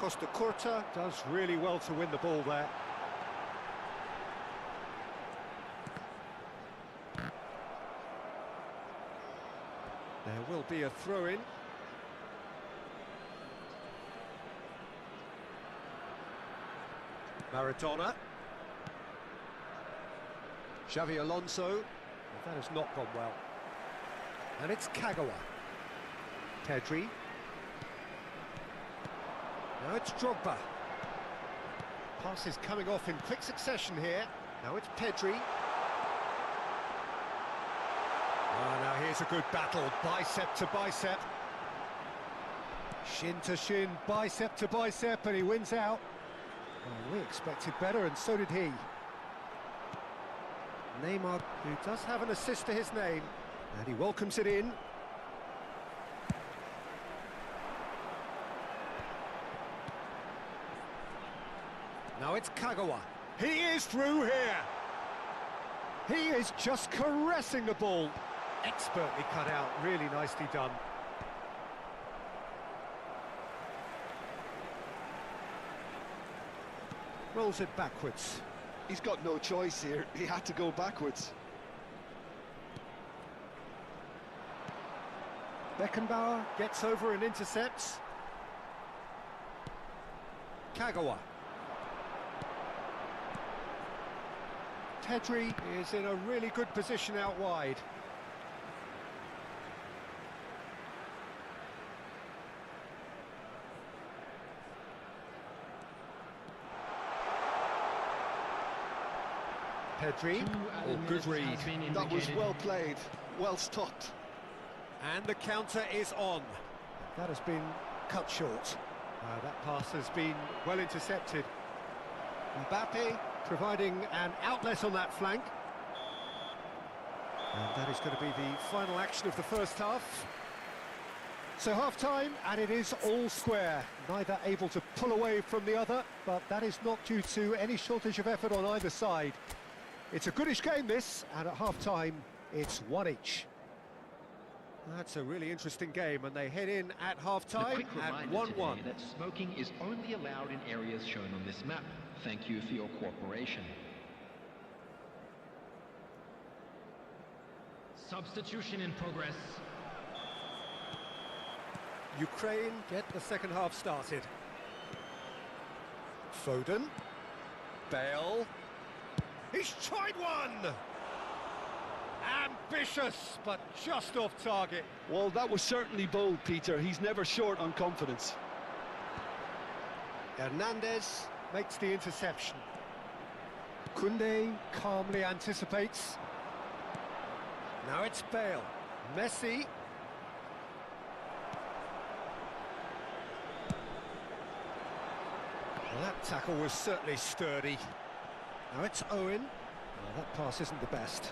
Costa Curta does really well to win the ball there. There will be a throw-in. Maradona. Xavi Alonso. That has not gone well. And it's Kagawa. Pedri. Now it's Drogba. Pass is coming off in quick succession here. Now it's Pedri. Now here's a good battle, bicep to bicep. Shin to shin, bicep to bicep, and he wins out. Well, we expected better, and so did he. Neymar, who does have an assist to his name, and he welcomes it in. Now it's Kagawa. He is through here. He is just caressing the ball. Expertly cut out, really nicely done. Rolls it backwards. He's got no choice here. He had to go backwards. Beckenbauer gets over and intercepts. Kagawa. Pedri is in a really good position out wide. Pedri, good read. That was well played, well stopped. And the counter is on. That has been cut short. That pass has been well intercepted. Mbappe providing an outlet on that flank. And that is going to be the final action of the first half. So half-time, and it is all square. Neither able to pull away from the other, but that is not due to any shortage of effort on either side. It's a goodish game, this, and at half-time, it's one each. That's a really interesting game, and they head in at half-time at 1-1. That smoking is only allowed in areas shown on this map. Thank you for your cooperation. Substitution in progress. Ukraine get the second half started. Foden. Bale. He's tried one! Ambitious, but just off target. Well, that was certainly bold, Peter. He's never short on confidence. Hernandez makes the interception. Koundé calmly anticipates. Now it's Bale. Messi. Well, that tackle was certainly sturdy. Now it's Owen. Well, that pass isn't the best.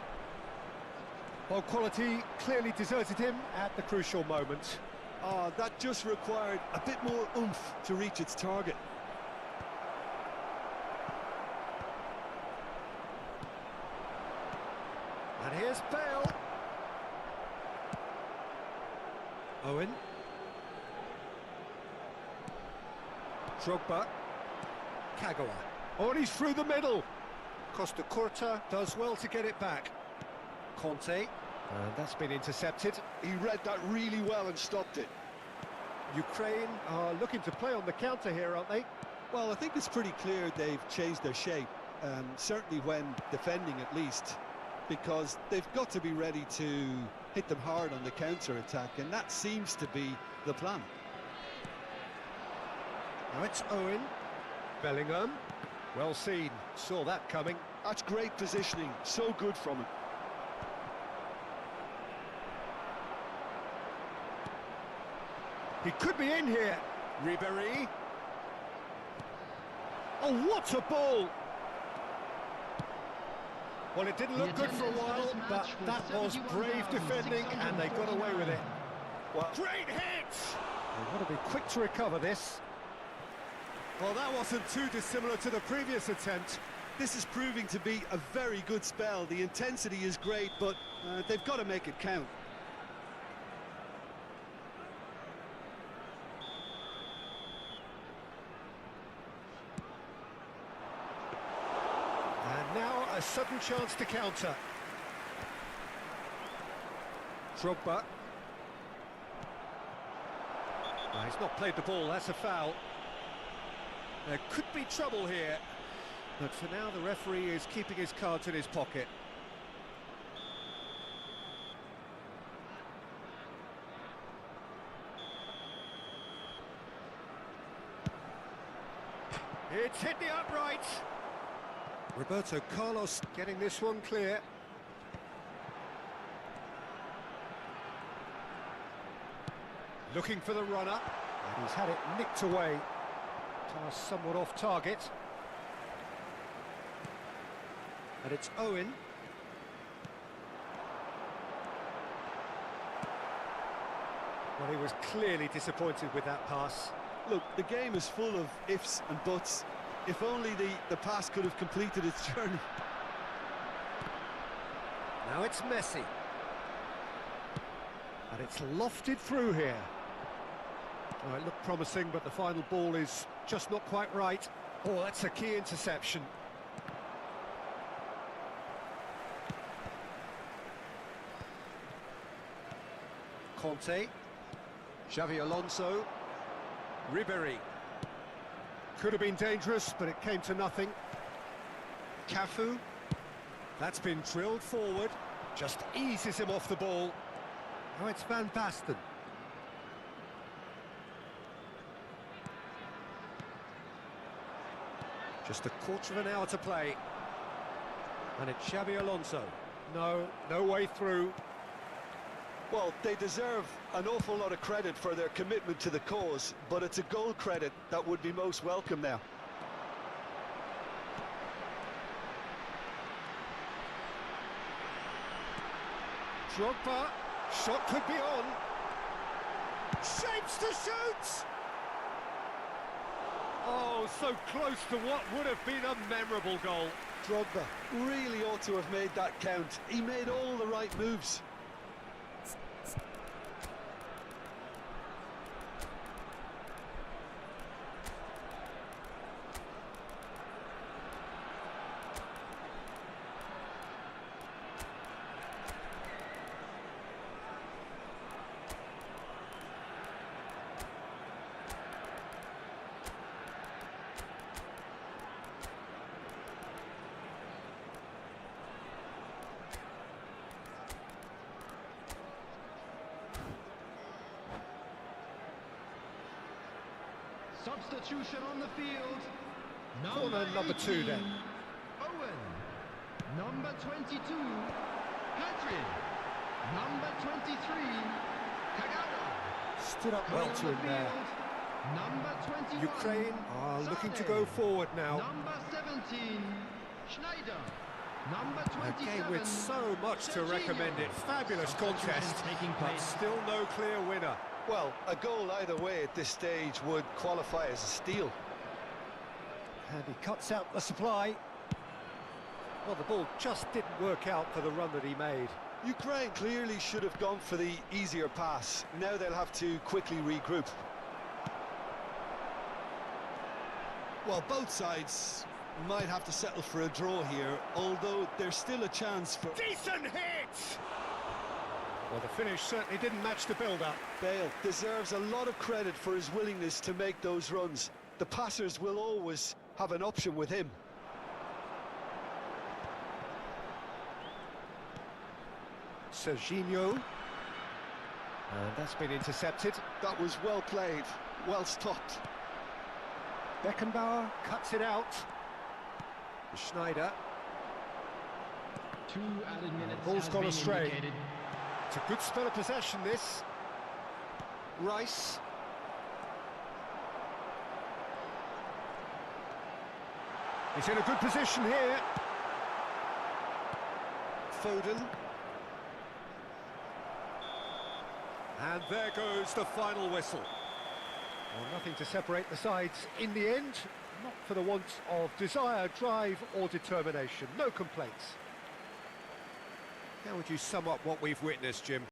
Well, quality clearly deserted him at the crucial moment. That just required a bit more oomph to reach its target. And here's Bale. Owen. Drogba. Kagawa. Oh, and he's through the middle. Costa Curta does well to get it back. Conte. And that's been intercepted. He read that really well and stopped it. Ukraine are looking to play on the counter here, aren't they? Well, I think it's pretty clear they've changed their shape, certainly when defending at least, because they've got to be ready to hit them hard on the counter-attack, and that seems to be the plan. Now it's Owen. Bellingham. Well seen. Saw that coming. That's great positioning. So good from him. He could be in here. Ribéry. Oh, what a ball! Well, it didn't look good for a while, but that was brave defending, and they got away with it. Well, great hit! They've got to be quick to recover this. Well, that wasn't too dissimilar to the previous attempt. This is proving to be a very good spell. The intensity is great, but they've got to make it count. sudden chance to counter. Drogba. Oh, he's not played the ball, that's a foul. There could be trouble here, but for now the referee is keeping his cards in his pocket. It's hit the upright. Roberto Carlos getting this one clear. Looking for the runner, and he's had it nicked away. Pass somewhat off target. And it's Owen. Well, he was clearly disappointed with that pass. Look, the game is full of ifs and buts. If only the pass could have completed its journey. Now it's Messi. And it's lofted through here. Oh, it looked promising, but the final ball is just not quite right. Oh, that's a key interception. Conte. Xavi Alonso. Ribéry. Could have been dangerous, but it came to nothing. Cafu. That's been drilled forward. Just eases him off the ball. Now it's Van Basten. Just a quarter of an hour to play. And it's Xavi Alonso. No way through. Well, they deserve an awful lot of credit for their commitment to the cause, but it's a goal credit that would be most welcome now. Drogba, shot could be on. Shapes to shoot! Oh, so close to what would have been a memorable goal. Drogba really ought to have made that count. He made all the right moves. Substitution on the field. Corner number 2 then. Owen. Number 22. Pedri. Number 23. Kagawa. Stood up well to him there. Number 21. Ukraine are looking to go forward now. Number 17. Schneider. Number 27. A game with so much to recommend it. Fabulous contest, but still no clear winner. Well, a goal either way at this stage would qualify as a steal. And he cuts out the supply. Well, the ball just didn't work out for the run that he made. Ukraine clearly should have gone for the easier pass. Now they'll have to quickly regroup. Well, both sides might have to settle for a draw here, although there's still a chance for... Decent hit! Well, the finish certainly didn't match the build-up. Bale deserves a lot of credit for his willingness to make those runs. The passers will always have an option with him. Serginho. And that's been intercepted. That was well played, well stopped. Beckenbauer cuts it out. Schneider. 2 added minutes. Ball's has gone been astray. indicated. It's a good spell of possession, this. Rice. He's in a good position here. Foden. And there goes the final whistle. Well, nothing to separate the sides in the end. Not for the want of desire, drive or determination. No complaints. How would you sum up what we've witnessed, Jim?